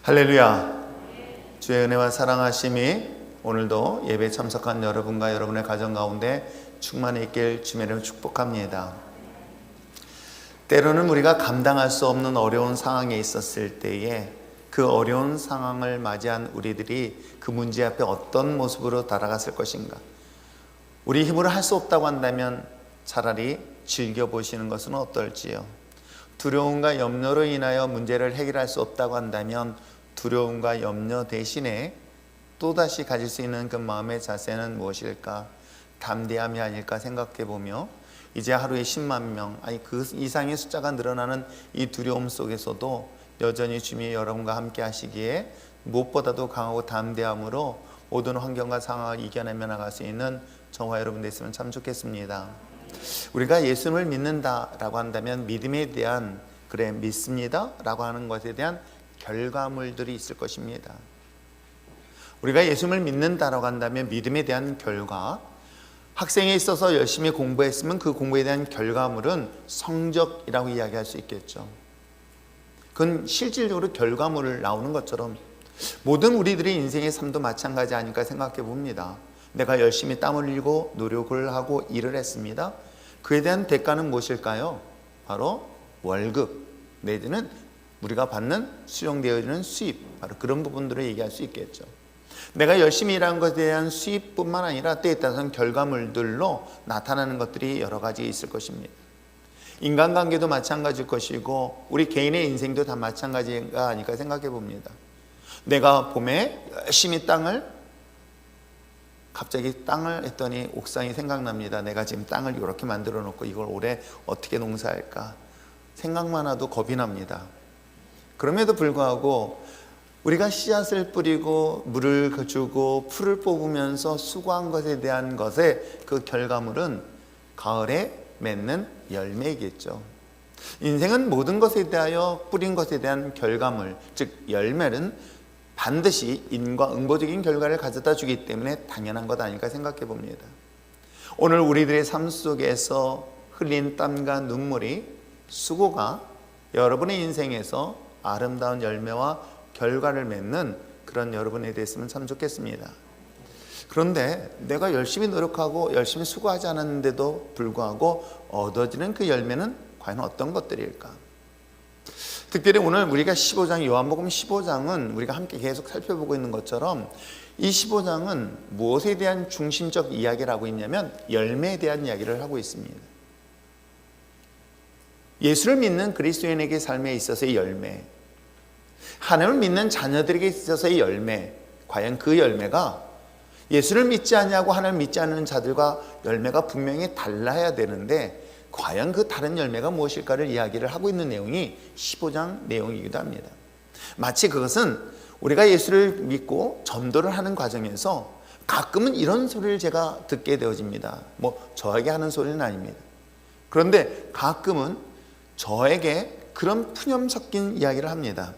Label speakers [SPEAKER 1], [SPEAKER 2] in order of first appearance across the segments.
[SPEAKER 1] 할렐루야. 주의 은혜와 사랑하심이 오늘도 예배에 참석한 여러분과 여러분의 가정 가운데 충만히 있길 주의 이름으로 축복합니다. 때로는 우리가 감당할 수 없는 어려운 상황에 있었을 때에 그 어려운 상황을 맞이한 우리들이 그 문제 앞에 어떤 모습으로 달아갔을 것인가. 우리 힘으로 할 수 없다고 한다면 차라리 즐겨보시는 것은 어떨지요. 두려움과 염려로 인하여 문제를 해결할 수 없다고 한다면 두려움과 염려 대신에 또다시 가질 수 있는 그 마음의 자세는 무엇일까? 담대함이 아닐까 생각해보며 이제 하루에 10만 명, 아니 그 이상의 숫자가 늘어나는 이 두려움 속에서도 여전히 주님이 여러분과 함께 하시기에 무엇보다도 강하고 담대함으로 모든 환경과 상황을 이겨내며 나갈 수 있는 저와 여러분 됐으면 참 좋겠습니다. 우리가 예수님을 믿는다라고 한다면 믿음에 대한 그래 믿습니다 라고 하는 것에 대한 결과물들이 있을 것입니다. 우리가 예수님을 믿는다라고 한다면 믿음에 대한 결과, 학생에 있어서 열심히 공부했으면 그 공부에 대한 결과물은 성적이라고 이야기할 수 있겠죠. 그건 실질적으로 결과물을 나오는 것처럼 모든 우리들의 인생의 삶도 마찬가지 아닐까 생각해 봅니다. 내가 열심히 땀을 흘리고 노력을 하고 일을 했습니다. 그에 대한 대가는 무엇일까요? 바로 월급 내지는 우리가 받는 수령되어지는 수입, 바로 그런 부분들을 얘기할 수 있겠죠. 내가 열심히 일한 것에 대한 수입뿐만 아니라 때에 따라서는 결과물들로 나타나는 것들이 여러 가지 있을 것입니다. 인간관계도 마찬가지일 것이고 우리 개인의 인생도 다 마찬가지가 아닐까 생각해 봅니다. 내가 봄에 열심히 갑자기 땅을 했더니 옥상이 생각납니다. 내가 지금 땅을 이렇게 만들어 놓고 이걸 올해 어떻게 농사할까 생각만 해도 겁이 납니다. 그럼에도 불구하고 우리가 씨앗을 뿌리고 물을 주고 풀을 뽑으면서 수고한 것에 대한 것의 그 결과물은 가을에 맺는 열매이겠죠. 인생은 모든 것에 대하여 뿌린 것에 대한 결과물, 즉 열매는 반드시 인과응보적인 결과를 가져다 주기 때문에 당연한 것 아닐까 생각해 봅니다. 오늘 우리들의 삶 속에서 흘린 땀과 눈물이, 수고가 여러분의 인생에서 아름다운 열매와 결과를 맺는 그런 여러분이 됐으면 참 좋겠습니다. 그런데 내가 열심히 노력하고 열심히 수고하지 않았는데도 불구하고 얻어지는 그 열매는 과연 어떤 것들일까? 특별히 오늘 우리가 15장, 요한복음 15장은 우리가 함께 계속 살펴보고 있는 것처럼 이 15장은 무엇에 대한 중심적 이야기를 하고 있냐면 열매에 대한 이야기를 하고 있습니다. 예수를 믿는 그리스도인에게 삶에 있어서의 열매, 하나님을 믿는 자녀들에게 있어서의 열매, 과연 그 열매가 예수를 믿지 않냐고 하나님을 믿지 않는 자들과 열매가 분명히 달라야 되는데 과연 그 다른 열매가 무엇일까를 이야기를 하고 있는 내용이 15장 내용이기도 합니다. 마치 그것은 우리가 예수를 믿고 전도를 하는 과정에서 가끔은 이런 소리를 제가 듣게 되어집니다. 저에게 하는 소리는 아닙니다. 그런데 가끔은 저에게 그런 푸념 섞인 이야기를 합니다.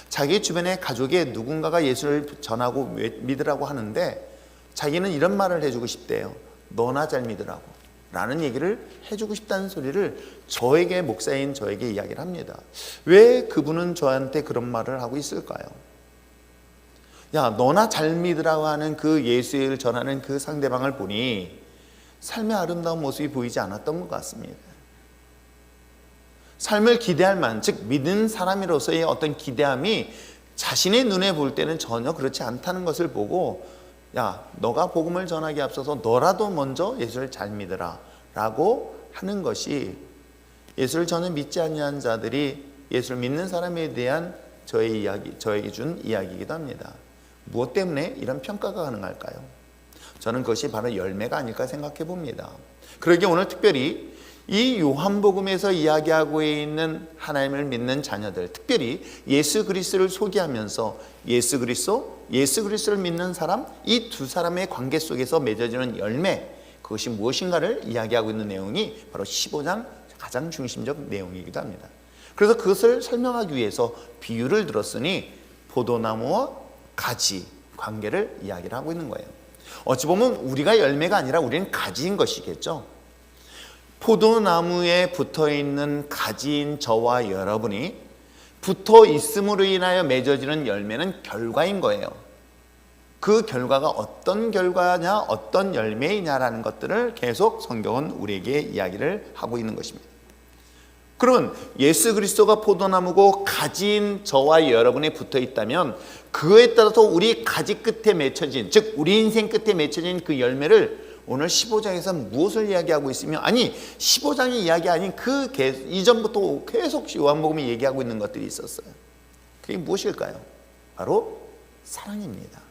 [SPEAKER 1] 자기 주변의 가족에 누군가가 예수를 전하고 믿으라고 하는데 자기는 이런 말을 해주고 싶대요. 너나 잘 믿으라고 라는 얘기를 해주고 싶다는 소리를 저에게, 목사인 저에게 이야기를 합니다. 왜 그분은 저한테 그런 말을 하고 있을까요? 야, 너나 잘 믿으라고 하는 그 예수를 전하는 그 상대방을 보니 삶의 아름다운 모습이 보이지 않았던 것 같습니다. 삶을 기대할 만, 즉 믿는 사람으로서의 어떤 기대함이 자신의 눈에 볼 때는 전혀 그렇지 않다는 것을 보고 야, 너가 복음을 전하기에 앞서서 너라도 먼저 예수를 잘 믿으라 라고 하는 것이 예수를 전혀 믿지 않는 자들이 예수를 믿는 사람에 대한 저에게 준 이야기이기도 합니다. 무엇 때문에 이런 평가가 가능할까요? 저는 그것이 바로 열매가 아닐까 생각해 봅니다. 그러기에 오늘 특별히 이 요한복음에서 이야기하고 있는 하나님을 믿는 자녀들, 특별히 예수 그리스도를 소개하면서 예수 그리스도를 믿는 사람, 이 두 사람의 관계 속에서 맺어지는 열매, 그것이 무엇인가를 이야기하고 있는 내용이 바로 15장 가장 중심적 내용이기도 합니다. 그래서 그것을 설명하기 위해서 비유를 들었으니 포도나무와 가지 관계를 이야기를 하고 있는 거예요. 어찌 보면 우리가 열매가 아니라 우리는 가지인 것이겠죠. 포도나무에 붙어있는 가지인 저와 여러분이 붙어 있음으로 인하여 맺어지는 열매는 결과인 거예요. 그 결과가 어떤 결과냐, 어떤 열매이냐라는 것들을 계속 성경은 우리에게 이야기를 하고 있는 것입니다. 그러면 예수 그리스도가 포도나무고 가지인 저와 여러분이 붙어 있다면 그에 따라서 우리 가지 끝에 맺혀진, 즉 우리 인생 끝에 맺혀진 그 열매를 오늘 15장에서 무엇을 이야기하고 있으며, 아니 15장의 이야기 아닌 그 이전부터 계속 요한복음이 얘기하고 있는 것들이 있었어요. 그게 무엇일까요? 바로 사랑입니다.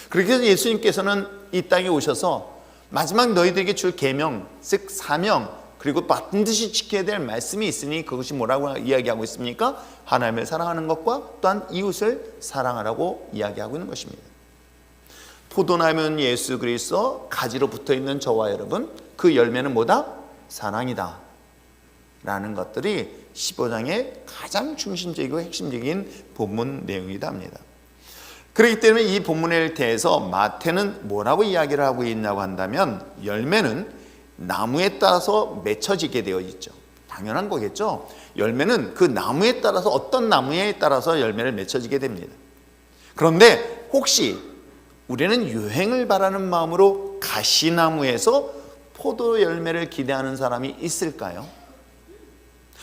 [SPEAKER 1] 그렇게 해서 예수님께서는 이 땅에 오셔서 마지막 너희들에게 줄 계명, 즉 사명, 그리고 반드시 지켜야 될 말씀이 있으니 그것이 뭐라고 이야기하고 있습니까? 하나님을 사랑하는 것과 또한 이웃을 사랑하라고 이야기하고 있는 것입니다. 포도나무는 예수 그리스도, 가지로 붙어있는 저와 여러분, 그 열매는 뭐다? 사랑이다 라는 것들이 15장의 가장 중심적이고 핵심적인 본문 내용이다 합니다. 그렇기 때문에 이 본문에 대해서 마태는 뭐라고 이야기를 하고 있냐고 한다면, 열매는 나무에 따라서 맺혀지게 되어 있죠. 당연한 거겠죠. 열매는 그 나무에 따라서, 어떤 나무에 따라서 열매를 맺혀지게 됩니다. 그런데 혹시 우리는 유행을 바라는 마음으로 가시나무에서 포도 열매를 기대하는 사람이 있을까요?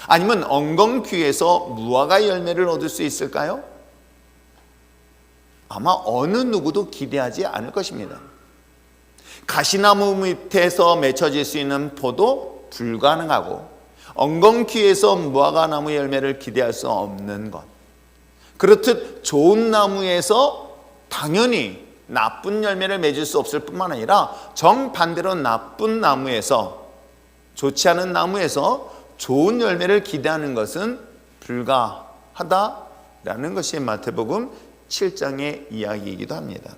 [SPEAKER 1] 아니면 엉겅퀴에서 무화과 열매를 얻을 수 있을까요? 아마 어느 누구도 기대하지 않을 것입니다. 가시나무 밑에서 맺혀질 수 있는 포도 불가능하고, 엉겅퀴에서 무화과나무 열매를 기대할 수 없는 것. 그렇듯 좋은 나무에서 당연히 나쁜 열매를 맺을 수 없을 뿐만 아니라 정반대로 나쁜 나무에서, 좋지 않은 나무에서 좋은 열매를 기대하는 것은 불가하다라는 것이 마태복음 7장의 이야기이기도 합니다.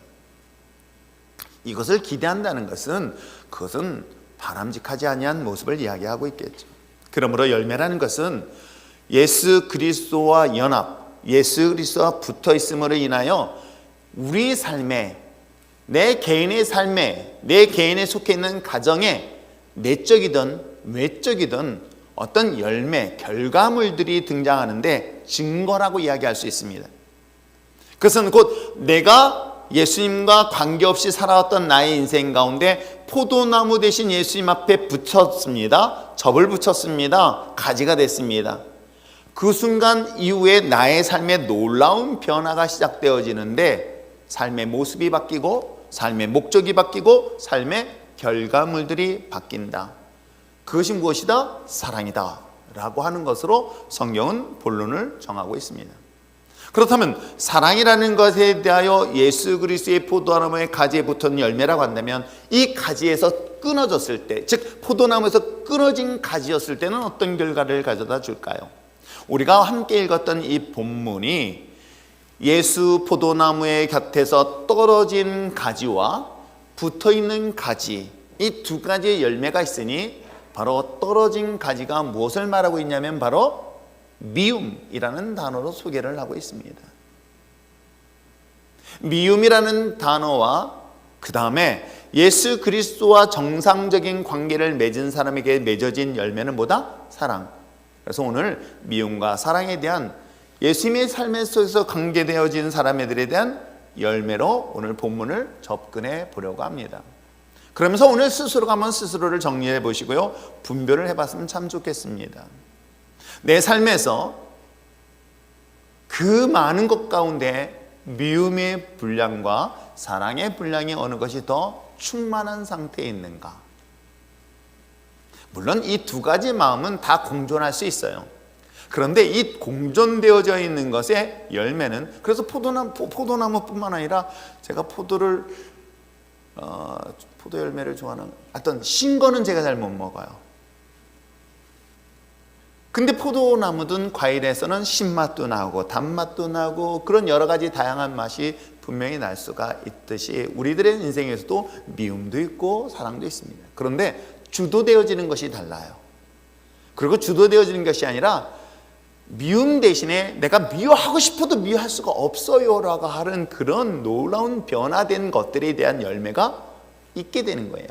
[SPEAKER 1] 이것을 기대한다는 것은, 그것은 바람직하지 아니한 모습을 이야기하고 있겠죠. 그러므로 열매라는 것은 예수 그리스도와 연합, 예수 그리스도와 붙어 있음으로 인하여 우리 삶에, 내 개인의 삶에, 내 개인에 속해 있는 가정에 내적이든 외적이든 어떤 열매, 결과물들이 등장하는데 증거라고 이야기할 수 있습니다. 그것은 곧 내가 예수님과 관계없이 살아왔던 나의 인생 가운데 포도나무 대신 예수님 앞에 붙였습니다. 접을 붙였습니다. 가지가 됐습니다. 그 순간 이후에 나의 삶에 놀라운 변화가 시작되어지는데, 삶의 모습이 바뀌고 삶의 목적이 바뀌고 삶의 결과물들이 바뀐다. 그것이 무엇이다? 사랑이다 라고 하는 것으로 성경은 본론을 정하고 있습니다. 그렇다면 사랑이라는 것에 대하여 예수 그리스도의 포도나무의 가지에 붙은 열매라고 한다면, 이 가지에서 끊어졌을 때, 즉 포도나무에서 끊어진 가지였을 때는 어떤 결과를 가져다 줄까요? 우리가 함께 읽었던 이 본문이 예수 포도나무의 곁에서 떨어진 가지와 붙어있는 가지, 이 두 가지의 열매가 있으니 바로 떨어진 가지가 무엇을 말하고 있냐면 바로 미움이라는 단어로 소개를 하고 있습니다. 미움이라는 단어와 그 다음에 예수 그리스도와 정상적인 관계를 맺은 사람에게 맺어진 열매는 뭐다? 사랑. 그래서 오늘 미움과 사랑에 대한, 예수님의 삶 속에서 관계되어진 사람들에 대한 열매로 오늘 본문을 접근해 보려고 합니다. 그러면서 오늘 스스로가 한번 스스로를 정리해 보시고요, 분별을 해봤으면 참 좋겠습니다. 내 삶에서 그 많은 것 가운데 미움의 분량과 사랑의 분량이 어느 것이 더 충만한 상태에 있는가? 물론 이 두 가지 마음은 다 공존할 수 있어요. 그런데 이 공존되어져 있는 것의 열매는, 그래서 포도나무뿐만 아니라 제가 포도 열매를 좋아하는, 어떤 신 거는 제가 잘 못 먹어요. 근데 포도나무든 과일에서는 신맛도 나고 단맛도 나고 그런 여러 가지 다양한 맛이 분명히 날 수가 있듯이 우리들의 인생에서도 미움도 있고 사랑도 있습니다. 그런데 주도되어지는 것이 달라요. 그리고 주도되어지는 것이 아니라 미움 대신에 내가 미워하고 싶어도 미워할 수가 없어요 라고 하는 그런 놀라운 변화된 것들에 대한 열매가 있게 되는 거예요.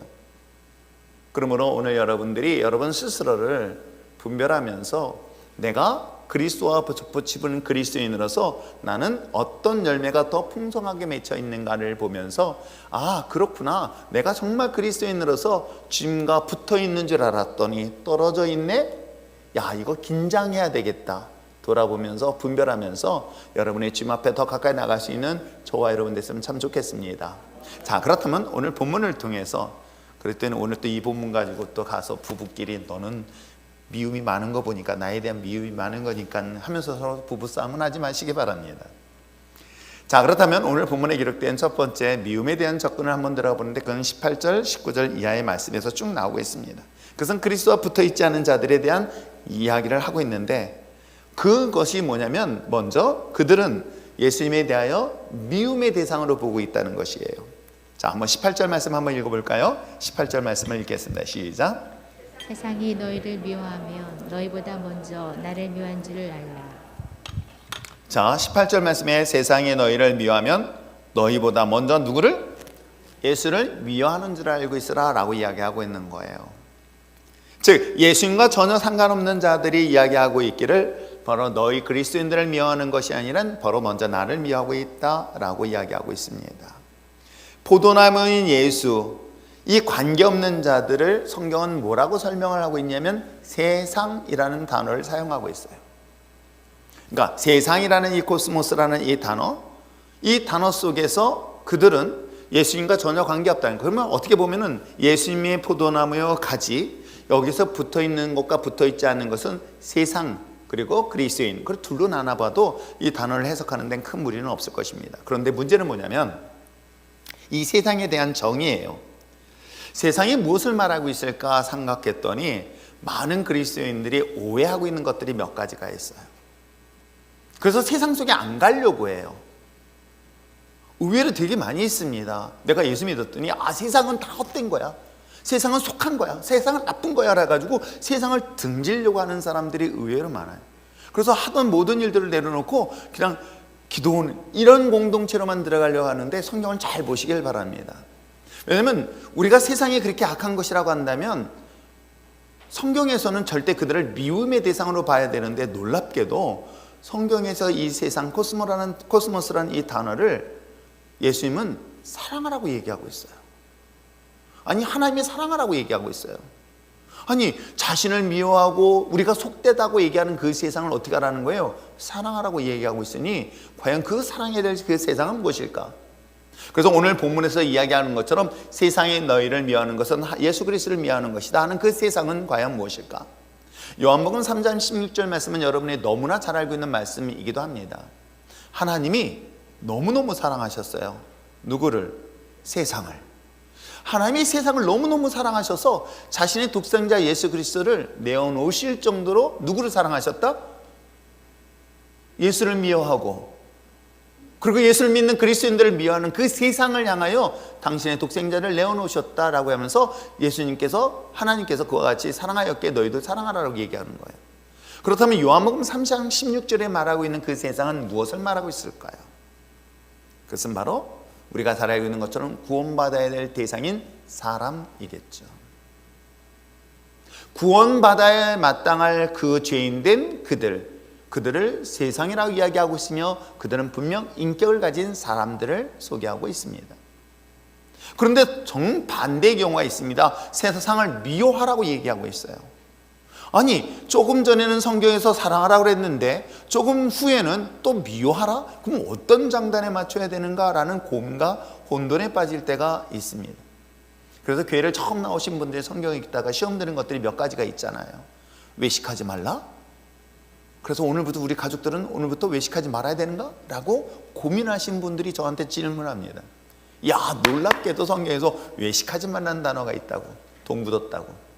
[SPEAKER 1] 그러므로 오늘 여러분들이 여러분 스스로를 분별하면서 내가 그리스도와 붙이는 그리스도인으로서 나는 어떤 열매가 더 풍성하게 맺혀 있는가를 보면서 아, 그렇구나. 내가 정말 그리스도인으로서 주님과 붙어 있는 줄 알았더니 떨어져 있네. 야, 이거 긴장해야 되겠다. 돌아보면서 분별하면서 여러분의 주님 앞에 더 가까이 나갈 수 있는 저와 여러분 됐으면 참 좋겠습니다. 자, 그렇다면 오늘 본문을 통해서 그랬더니 오늘 또 이 본문 가지고 또 가서 부부끼리 너는 미움이 많은 거 보니까 나에 대한 미움이 많은 거니까 하면서 서로 부부싸움은 하지 마시기 바랍니다. 자, 그렇다면 오늘 본문에 기록된 첫 번째 미움에 대한 접근을 한번 들어보는데 그건 18절, 19절 이하의 말씀에서 쭉 나오고 있습니다. 그것은 그리스도와 붙어있지 않은 자들에 대한 이야기를 하고 있는데 그것이 뭐냐면 먼저 그들은 예수님에 대하여 미움의 대상으로 보고 있다는 것이에요. 자, 한번 18절 말씀 한번 읽어볼까요? 18절 말씀을 읽겠습니다. 시작.
[SPEAKER 2] 세상이 너희를 미워하면 너희보다 먼저 나를 미워한 줄을 알라.
[SPEAKER 1] 자, 18절 말씀에 세상이 너희를 미워하면 너희보다 먼저 누구를? 예수를 미워하는 줄 알고 있으라 라고 이야기하고 있는 거예요. 즉 예수님과 전혀 상관없는 자들이 이야기하고 있기를 바로 너희 그리스도인들을 미워하는 것이 아니라 바로 먼저 나를 미워하고 있다라고 이야기하고 있습니다. 포도나무인 예수, 이 관계없는 자들을 성경은 뭐라고 설명을 하고 있냐면 세상이라는 단어를 사용하고 있어요. 그러니까 세상이라는 이 코스모스라는 이 단어 속에서 그들은 예수님과 전혀 관계없다는 거예요. 그러면 어떻게 보면은 예수님의 포도나무요 가지, 여기서 붙어있는 것과 붙어있지 않는 것은 세상 그리고 그리스도인, 그걸 둘로 나눠봐도 이 단어를 해석하는 데는 큰 무리는 없을 것입니다. 그런데 문제는 뭐냐면 이 세상에 대한 정의예요. 세상이 무엇을 말하고 있을까 생각했더니 많은 그리스도인들이 오해하고 있는 것들이 몇 가지가 있어요. 그래서 세상 속에 안 가려고 해요. 의외로 되게 많이 있습니다. 내가 예수 믿었더니 아, 세상은 다 헛된 거야. 세상은 속한 거야. 세상은 나쁜 거야. 그래가지고 세상을 등지려고 하는 사람들이 의외로 많아요. 그래서 하던 모든 일들을 내려놓고 그냥 기도원 이런 공동체로만 들어가려고 하는데 성경을 잘 보시길 바랍니다. 왜냐하면 우리가 세상이 그렇게 악한 것이라고 한다면 성경에서는 절대 그들을 미움의 대상으로 봐야 되는데 놀랍게도 성경에서 이 세상 코스모스라는 이 단어를 예수님은 사랑하라고 얘기하고 있어요. 아니 하나님이 사랑하라고 얘기하고 있어요. 아니 자신을 미워하고 우리가 속되다고 얘기하는 그 세상을 어떻게 하라는 거예요? 사랑하라고 얘기하고 있으니 과연 그 사랑해야 될 그 세상은 무엇일까? 그래서 오늘 본문에서 이야기하는 것처럼 세상에 너희를 미워하는 것은 예수 그리스도를 미워하는 것이다 하는 그 세상은 과연 무엇일까? 요한복음 3장 16절 말씀은 여러분이 너무나 잘 알고 있는 말씀이기도 합니다. 하나님이 너무너무 사랑하셨어요. 누구를? 세상을. 하나님이 세상을 너무너무 사랑하셔서 자신의 독생자 예수 그리스도를 내어놓으실 정도로 누구를 사랑하셨다? 예수를 미워하고 그리고 예수를 믿는 그리스도인들을 미워하는 그 세상을 향하여 당신의 독생자를 내어놓으셨다라고 하면서 예수님께서 하나님께서 그와 같이 사랑하였기에 너희도 사랑하라고 얘기하는 거예요. 그렇다면 요한복음 3장 16절에 말하고 있는 그 세상은 무엇을 말하고 있을까요? 그것은 바로 우리가 잘 알고 있는 것처럼 구원받아야 될 대상인 사람이겠죠. 구원받아야 마땅할 그 죄인된 그들을 세상이라고 이야기하고 있으며 그들은 분명 인격을 가진 사람들을 소개하고 있습니다. 그런데 정반대의 경우가 있습니다. 세상을 미워하라고 얘기하고 있어요. 아니 조금 전에는 성경에서 사랑하라고 그랬는데 조금 후에는 또 미워하라? 그럼 어떤 장단에 맞춰야 되는가라는 고민과 혼돈에 빠질 때가 있습니다. 그래서 교회를 처음 나오신 분들이 성경 읽다가 시험 드는 것들이 몇 가지가 있잖아요. 외식하지 말라? 그래서 오늘부터 우리 가족들은 오늘부터 외식하지 말아야 되는가? 라고 고민하신 분들이 저한테 질문합니다. 야, 놀랍게도 성경에서 외식하지 말라는 단어가 있다고, 돈 묻었다고.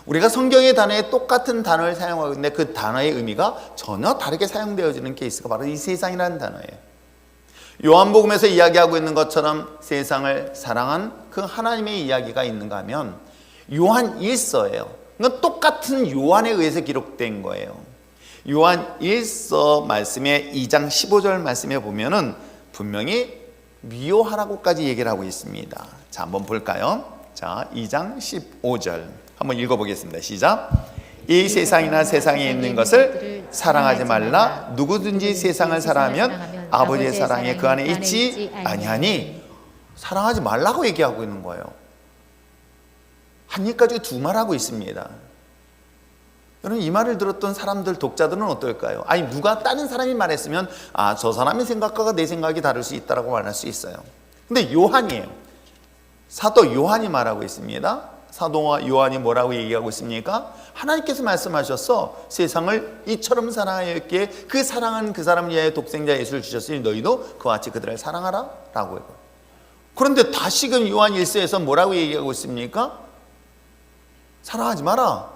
[SPEAKER 1] 우리가 성경의 단어에 똑같은 단어를 사용하고 있는데 그 단어의 의미가 전혀 다르게 사용되어지는 케이스가 바로 이 세상이라는 단어예요. 요한복음에서 이야기하고 있는 것처럼 세상을 사랑한 그 하나님의 이야기가 있는가 하면 요한 1서예요. 그러니까 똑같은 요한에 의해서 기록된 거예요. 요한 1서 말씀의 2장 15절 말씀에 보면은 분명히 미워하라고까지 얘기를 하고 있습니다. 자, 한번 볼까요? 자, 2장 15절 한번 읽어보겠습니다. 시작. 이 세상이나 세상에 있는 것을 사랑하지 말라. 누구든지 세상을 사랑하면 아버지의 사랑이 그 안에 있지 아니하니. 사랑하지 말라고 얘기하고 있는 거예요. 한 입 가지고 두 말하고 있습니다. 여러분, 이 말을 들었던 사람들, 독자들은 어떨까요? 아니, 누가 다른 사람이 말했으면 저 사람의 생각과 내 생각이 다를 수 있다라고 말할 수 있어요. 근데 요한이에요. 사도 요한이 말하고 있습니다. 사도 요한이 뭐라고 얘기하고 있습니까? 하나님께서 말씀하셔서 세상을 이처럼 사랑하였기에 그 사랑은 그 사람을 위하여 독생자 예수를 주셨으니 너희도 그와 같이 그들을 사랑하라 라고 해요. 그런데 다시금 요한 1서에서 뭐라고 얘기하고 있습니까? 사랑하지 마라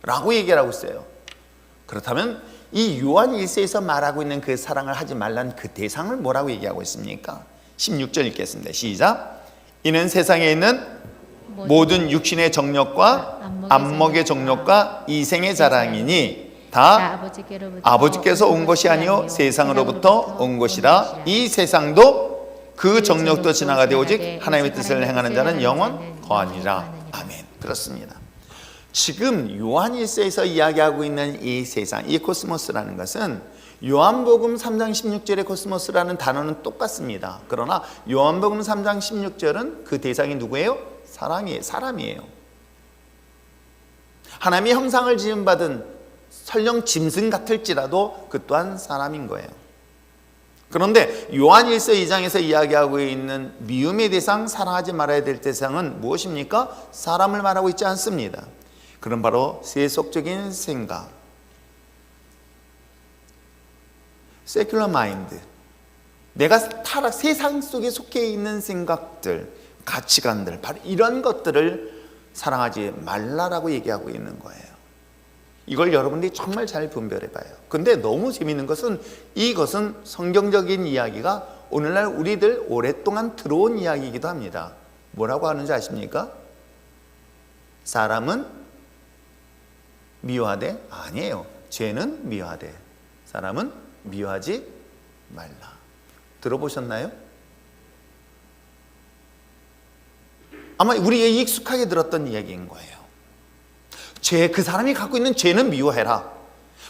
[SPEAKER 1] 라고 얘기하고 있어요. 그렇다면 이 요한 1서에서 말하고 있는 그 사랑을 하지 말라는 그 대상을 뭐라고 얘기하고 있습니까? 16절 읽겠습니다. 시작. 이는 세상에 있는 모든 육신의 정욕과 안목의 정욕과 이생의 자랑이니 다 아버지께서 온 것이 아니요 세상으로부터 온 것이라. 이 세상도 그 정욕도 지나가되 오직 하나님의 뜻을 행하는 자는 영원 거하니라. 아멘. 그렇습니다. 지금 요한 1서에서 이야기하고 있는 이 세상, 이 코스모스라는 것은 요한복음 3장 16절의 코스모스라는 단어는 똑같습니다. 그러나 요한복음 3장 16절은 그 대상이 누구예요? 사람이에요. 하나님의 형상을 지음받은 설령 짐승 같을지라도 그 또한 사람인 거예요. 그런데 요한 1서 2장에서 이야기하고 있는 미움의 대상, 사랑하지 말아야 될 대상은 무엇입니까? 사람을 말하고 있지 않습니다. 그럼 바로 세속적인 생각, secular mind, 내가 세상 속에 속해 있는 생각들, 가치관들, 바로 이런 것들을 사랑하지 말라라고 얘기하고 있는 거예요. 이걸 여러분들이 정말 잘 분별해 봐요. 근데 너무 재미있는 것은 이것은 성경적인 이야기가 오늘날 우리들 오랫동안 들어온 이야기이기도 합니다. 뭐라고 하는지 아십니까? 사람은 미워하되, 아니에요. 죄는 미워하되 사람은 미워하지 말라. 들어보셨나요? 아마 우리에게 익숙하게 들었던 이야기인 거예요. 그 사람이 갖고 있는 죄는 미워해라.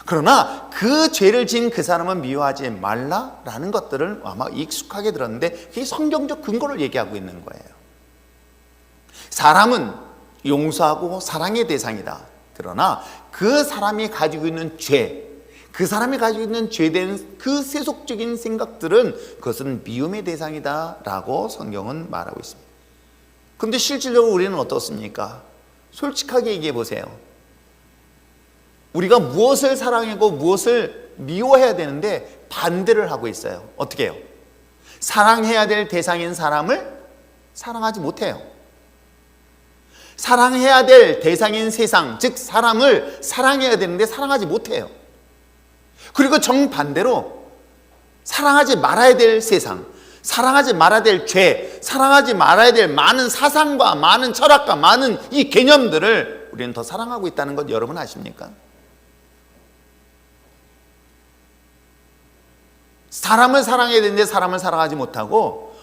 [SPEAKER 1] 그러나 그 죄를 지은 그 사람은 미워하지 말라라는 것들을 아마 익숙하게 들었는데 그게 성경적 근거를 얘기하고 있는 거예요. 사람은 용서하고 사랑의 대상이다. 그러나 그 사람이 가지고 있는 죄, 그 사람이 가지고 있는 죄된 그 세속적인 생각들은 그것은 미움의 대상이다 라고 성경은 말하고 있습니다. 그런데 실질적으로 우리는 어떻습니까? 솔직하게 얘기해 보세요. 우리가 무엇을 사랑하고 무엇을 미워해야 되는데 반대를 하고 있어요. 어떻게 해요? 사랑해야 될 대상인 사람을 사랑하지 못해요. 사랑해야 될 대상인 세상, 즉 사람을 사랑해야 되는데 사랑하지 못해요. 그리고 정반대로 사랑하지 말아야 될 세상, 사랑하지 말아야 될 죄, 사랑하지 말아야 될 많은 사상과 많은 철학과 많은 이 개념들을 우리는 더 사랑하고 있다는 것 여러분 아십니까? 사람을 사랑해야 되는데 사람을 사랑하지 못하고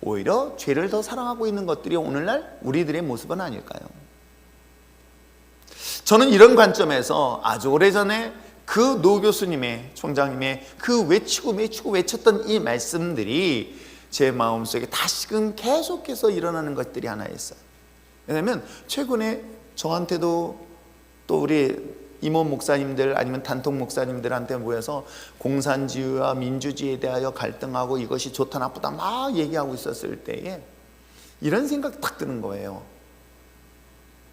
[SPEAKER 1] 오히려 죄를 더 사랑하고 있는 것들이 오늘날 우리들의 모습은 아닐까요? 저는 이런 관점에서 아주 오래전에 그 노 교수님의, 총장님의 그 외쳤던 이 말씀들이 제 마음속에 다시금 계속해서 일어나는 것들이 하나 있어요. 왜냐하면 최근에 저한테도 또 우리 임원 목사님들 아니면 단통 목사님들한테 모여서 공산주의와 민주주의에 대하여 갈등하고 이것이 좋다 나쁘다 막 얘기하고 있었을 때에 이런 생각이 딱 드는 거예요.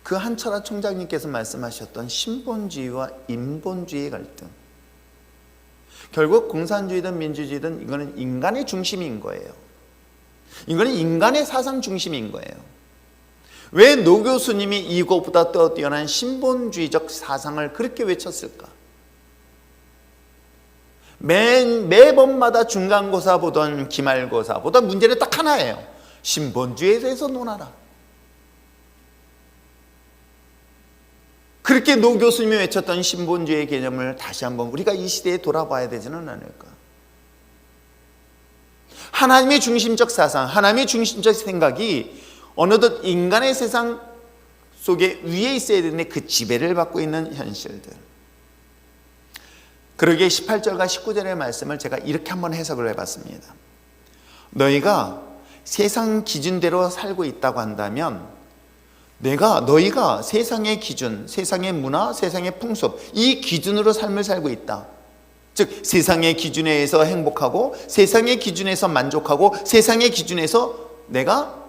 [SPEAKER 1] 그 한철아 총장님께서 말씀하셨던 신본주의와 인본주의의 갈등. 결국 공산주의든 민주주의든 이거는 인간의 중심인 거예요. 이거는 인간의 사상 중심인 거예요. 왜 노 교수님이 이것보다 더 뛰어난 신본주의적 사상을 그렇게 외쳤을까? 매번마다 중간고사 보던 기말고사 보던 문제는 딱 하나예요. 신본주의에 대해서 논하라. 그렇게 노 교수님이 외쳤던 신본주의의 개념을 다시 한번 우리가 이 시대에 돌아봐야 되지는 않을까? 하나님의 중심적 사상, 하나님의 중심적 생각이 어느덧 인간의 세상 속에 위에 있어야 되는데 그 지배를 받고 있는 현실들. 그러기에 18절과 19절의 말씀을 제가 이렇게 한번 해석을 해봤습니다. 너희가 세상 기준대로 살고 있다고 한다면 너희가 세상의 기준, 세상의 문화, 세상의 풍습, 이 기준으로 삶을 살고 있다. 즉 세상의 기준에 의해서 행복하고 세상의 기준에서 만족하고 세상의 기준에서 내가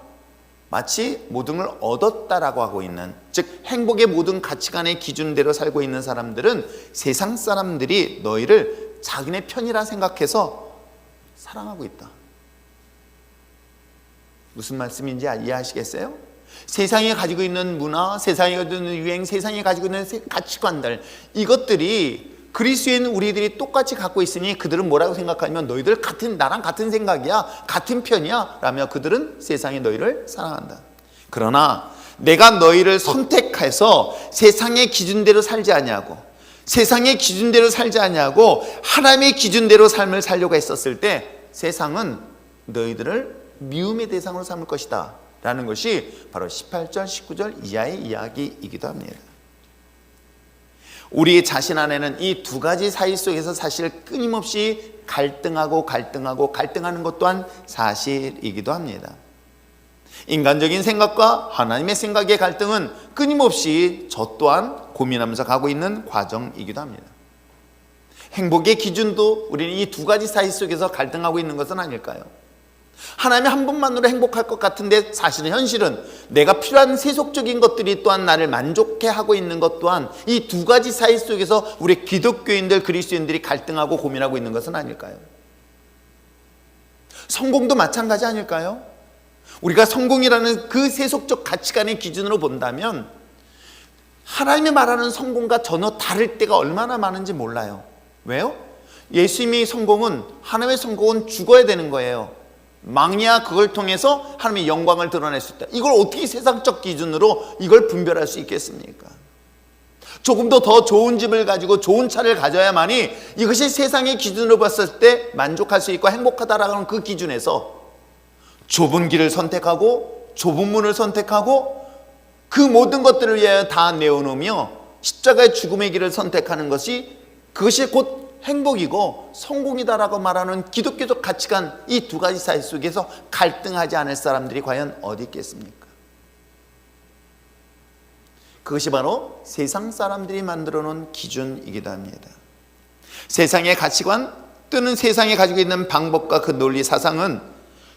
[SPEAKER 1] 마치 모든 걸 얻었다라고 하고 있는, 즉 행복의 모든 가치관의 기준대로 살고 있는 사람들은 세상 사람들이 너희를 자기네 편이라 생각해서 사랑하고 있다. 무슨 말씀인지 이해하시겠어요? 세상에 가지고 있는 문화, 세상에 가지고 있는 유행, 세상에 가지고 있는 가치관들, 이것들이 그리스도인 우리들이 똑같이 갖고 있으니 그들은 뭐라고 생각하면 너희들 나랑 같은 생각이야, 같은 편이야 라며 그들은 세상이 너희를 사랑한다. 그러나 내가 너희를 선택해서 세상의 기준대로 살지 아니하고 세상의 기준대로 살지 아니하고 하나님의 기준대로 삶을 살려고 했었을 때 세상은 너희들을 미움의 대상으로 삼을 것이다 라는 것이 바로 18절, 19절 이하의 이야기이기도 합니다. 우리 자신 안에는 이 두 가지 사이 속에서 사실 끊임없이 갈등하는 것 또한 사실이기도 합니다. 인간적인 생각과 하나님의 생각의 갈등은 끊임없이 저 또한 고민하면서 가고 있는 과정이기도 합니다. 행복의 기준도 우리는 이 두 가지 사이 속에서 갈등하고 있는 것은 아닐까요? 하나님이 한 분만으로 행복할 것 같은데 사실은 현실은 내가 필요한 세속적인 것들이 또한 나를 만족해 하고 있는 것 또한 이 두 가지 사이 속에서 우리 기독교인들, 그리스도인들이 갈등하고 고민하고 있는 것은 아닐까요? 성공도 마찬가지 아닐까요? 우리가 성공이라는 그 세속적 가치관의 기준으로 본다면 하나님이 말하는 성공과 전혀 다를 때가 얼마나 많은지 몰라요. 왜요? 예수님의 성공은, 하나님의 성공은 죽어야 되는 거예요. 망야 그걸 통해서 하나님의 영광을 드러낼 수 있다. 이걸 어떻게 세상적 기준으로 이걸 분별할 수 있겠습니까? 조금 더 좋은 집을 가지고 좋은 차를 가져야만이 이것이 세상의 기준으로 봤을 때 만족할 수 있고 행복하다라는 그 기준에서 좁은 길을 선택하고 좁은 문을 선택하고 그 모든 것들을 위하여 다 내어놓으며 십자가의 죽음의 길을 선택하는 것이, 그것이 곧 행복이고 성공이다라고 말하는 기독교적 가치관, 이 두 가지 사이 속에서 갈등하지 않을 사람들이 과연 어디 있겠습니까? 그것이 바로 세상 사람들이 만들어 놓은 기준이기도 합니다. 세상의 가치관 또는 세상에 가지고 있는 방법과 그 논리 사상은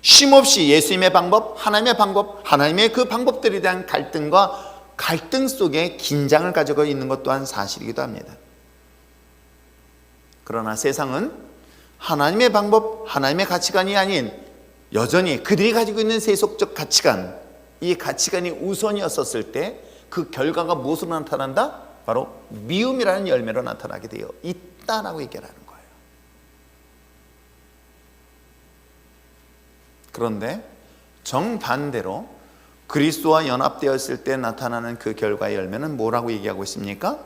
[SPEAKER 1] 쉼없이 예수님의 방법, 하나님의 방법, 하나님의 그 방법들에 대한 갈등과 갈등 속에 긴장을 가지고 있는 것 또한 사실이기도 합니다. 그러나 세상은 하나님의 방법, 하나님의 가치관이 아닌 여전히 그들이 가지고 있는 세속적 가치관, 이 가치관이 우선이었었을 때 그 결과가 무엇으로 나타난다? 바로 미움이라는 열매로 나타나게 되어 있다라고 얘기를 하는 거예요. 그런데 정반대로 그리스도와 연합되었을 때 나타나는 그 결과의 열매는 뭐라고 얘기하고 있습니까?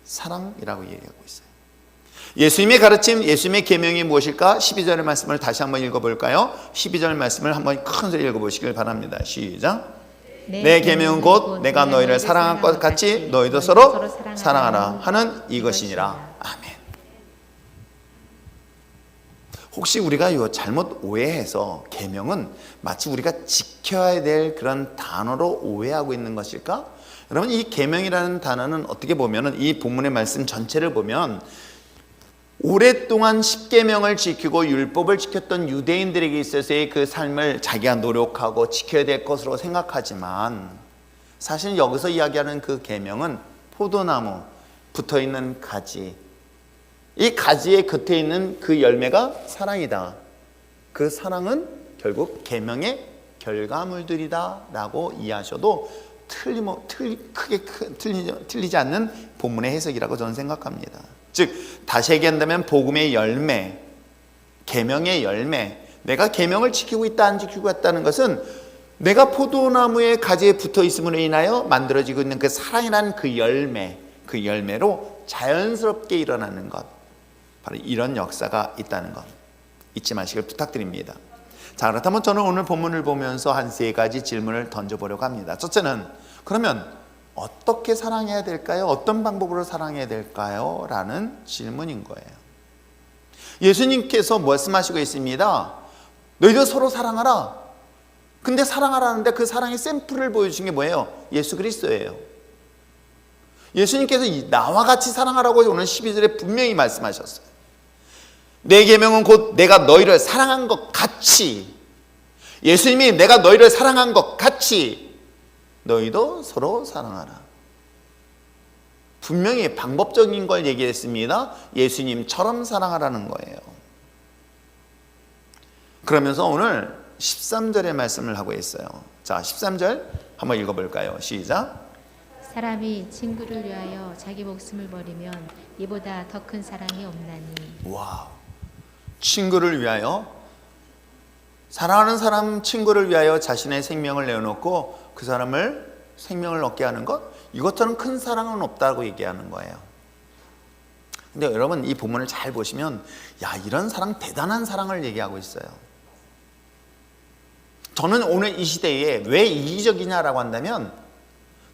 [SPEAKER 1] 사랑이라고 얘기하고 있어요. 예수님의 가르침, 예수님의 계명이 무엇일까? 12절의 말씀을 다시 한번 읽어볼까요? 12절 말씀을 한번 큰 소리 읽어보시길 바랍니다. 시작. 내 계명은 곧 내가 너희를 사랑한 것 같이 너희도 서로 사랑하라 하는 이것이니라. 아멘. 혹시 우리가 잘못 오해해서 계명은 마치 우리가 지켜야 될 그런 단어로 오해하고 있는 것일까? 여러분, 이 계명이라는 단어는 어떻게 보면 이 본문의 말씀 전체를 보면 오랫동안 십계명을 지키고 율법을 지켰던 유대인들에게 있어서의 그 삶을 자기가 노력하고 지켜야 될 것으로 생각하지만, 사실 여기서 이야기하는 그 계명은 포도나무 붙어있는 가지, 이 가지의 겉에 있는 그 열매가 사랑이다. 그 사랑은 결국 계명의 결과물들이다 라고 이해하셔도 크게 틀리지 않는 본문의 해석이라고 저는 생각합니다. 즉 다시 얘기한다면 복음의 열매, 계명의 열매, 내가 계명을 지키고 있다 안 지키고 있다는 것은 내가 포도나무의 가지에 붙어 있음으로 인하여 만들어지고 있는 그 사랑이라는 그 열매, 그 열매로 자연스럽게 일어나는 것, 바로 이런 역사가 있다는 것 잊지 마시길 부탁드립니다. 자, 그렇다면 저는 오늘 본문을 보면서 한 세 가지 질문을 던져보려고 합니다. 첫째는, 그러면 어떻게 사랑해야 될까요? 어떤 방법으로 사랑해야 될까요? 라는 질문인 거예요. 예수님께서 말씀하시고 있습니다. 너희들 서로 사랑하라. 근데 사랑하라는데 그 사랑의 샘플을 보여주신 게 뭐예요? 예수 그리스도예요. 예수님께서 나와 같이 사랑하라고 오늘 12절에 분명히 말씀하셨어요. 내 계명은 곧 내가 너희를 사랑한 것 같이, 예수님이 내가 너희를 사랑한 것 같이 너희도 서로 사랑하라. 분명히 방법적인 걸 얘기했습니다. 예수님처럼 사랑하라는 거예요. 그러면서 오늘 13절의 말씀을 하고 있어요. 자, 13절 한번 읽어볼까요? 시작.
[SPEAKER 2] 사람이 친구를 위하여 자기 목숨을 버리면 이보다 더 큰 사랑이 없나니.
[SPEAKER 1] 와우. 친구를 위하여, 사랑하는 사람 친구를 위하여 자신의 생명을 내어놓고 그 사람을 생명을 얻게 하는 것, 이것처럼 큰 사랑은 없다고 얘기하는 거예요. 근데 여러분 이 본문을 잘 보시면 야, 이런 사랑, 대단한 사랑을 얘기하고 있어요. 저는 오늘 이 시대에 왜 이기적이냐라고 한다면,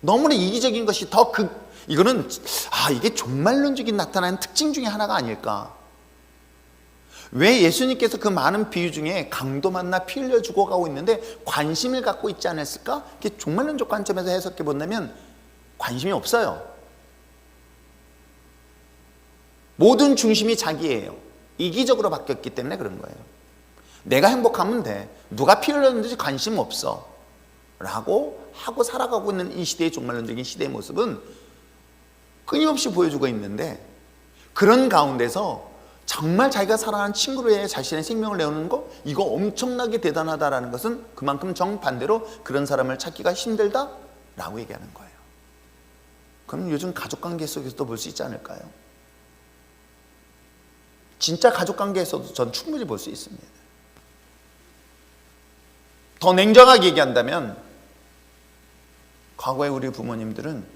[SPEAKER 1] 너무나 이기적인 것이 더 이거는 이게 종말론적인 나타나는 특징 중에 하나가 아닐까. 왜 예수님께서 그 많은 비유 중에 강도 만나 피 흘려 죽어가고 있는데 관심을 갖고 있지 않았을까? 이게 종말론적 관점에서 해석해 본다면 관심이 없어요. 모든 중심이 자기예요. 이기적으로 바뀌었기 때문에 그런 거예요. 내가 행복하면 돼. 누가 피 흘렸는지 관심 없어. 라고 하고 살아가고 있는 이 시대의 종말론적인 시대의 모습은 끊임없이 보여주고 있는데, 그런 가운데서 정말 자기가 사랑하는 친구를 위해 자신의 생명을 내놓는 거, 이거 엄청나게 대단하다라는 것은 그만큼 정반대로 그런 사람을 찾기가 힘들다라고 얘기하는 거예요. 그럼 요즘 가족관계 속에서도 볼 수 있지 않을까요? 진짜 가족관계에서도 전 충분히 볼 수 있습니다. 더 냉정하게 얘기한다면 과거에 우리 부모님들은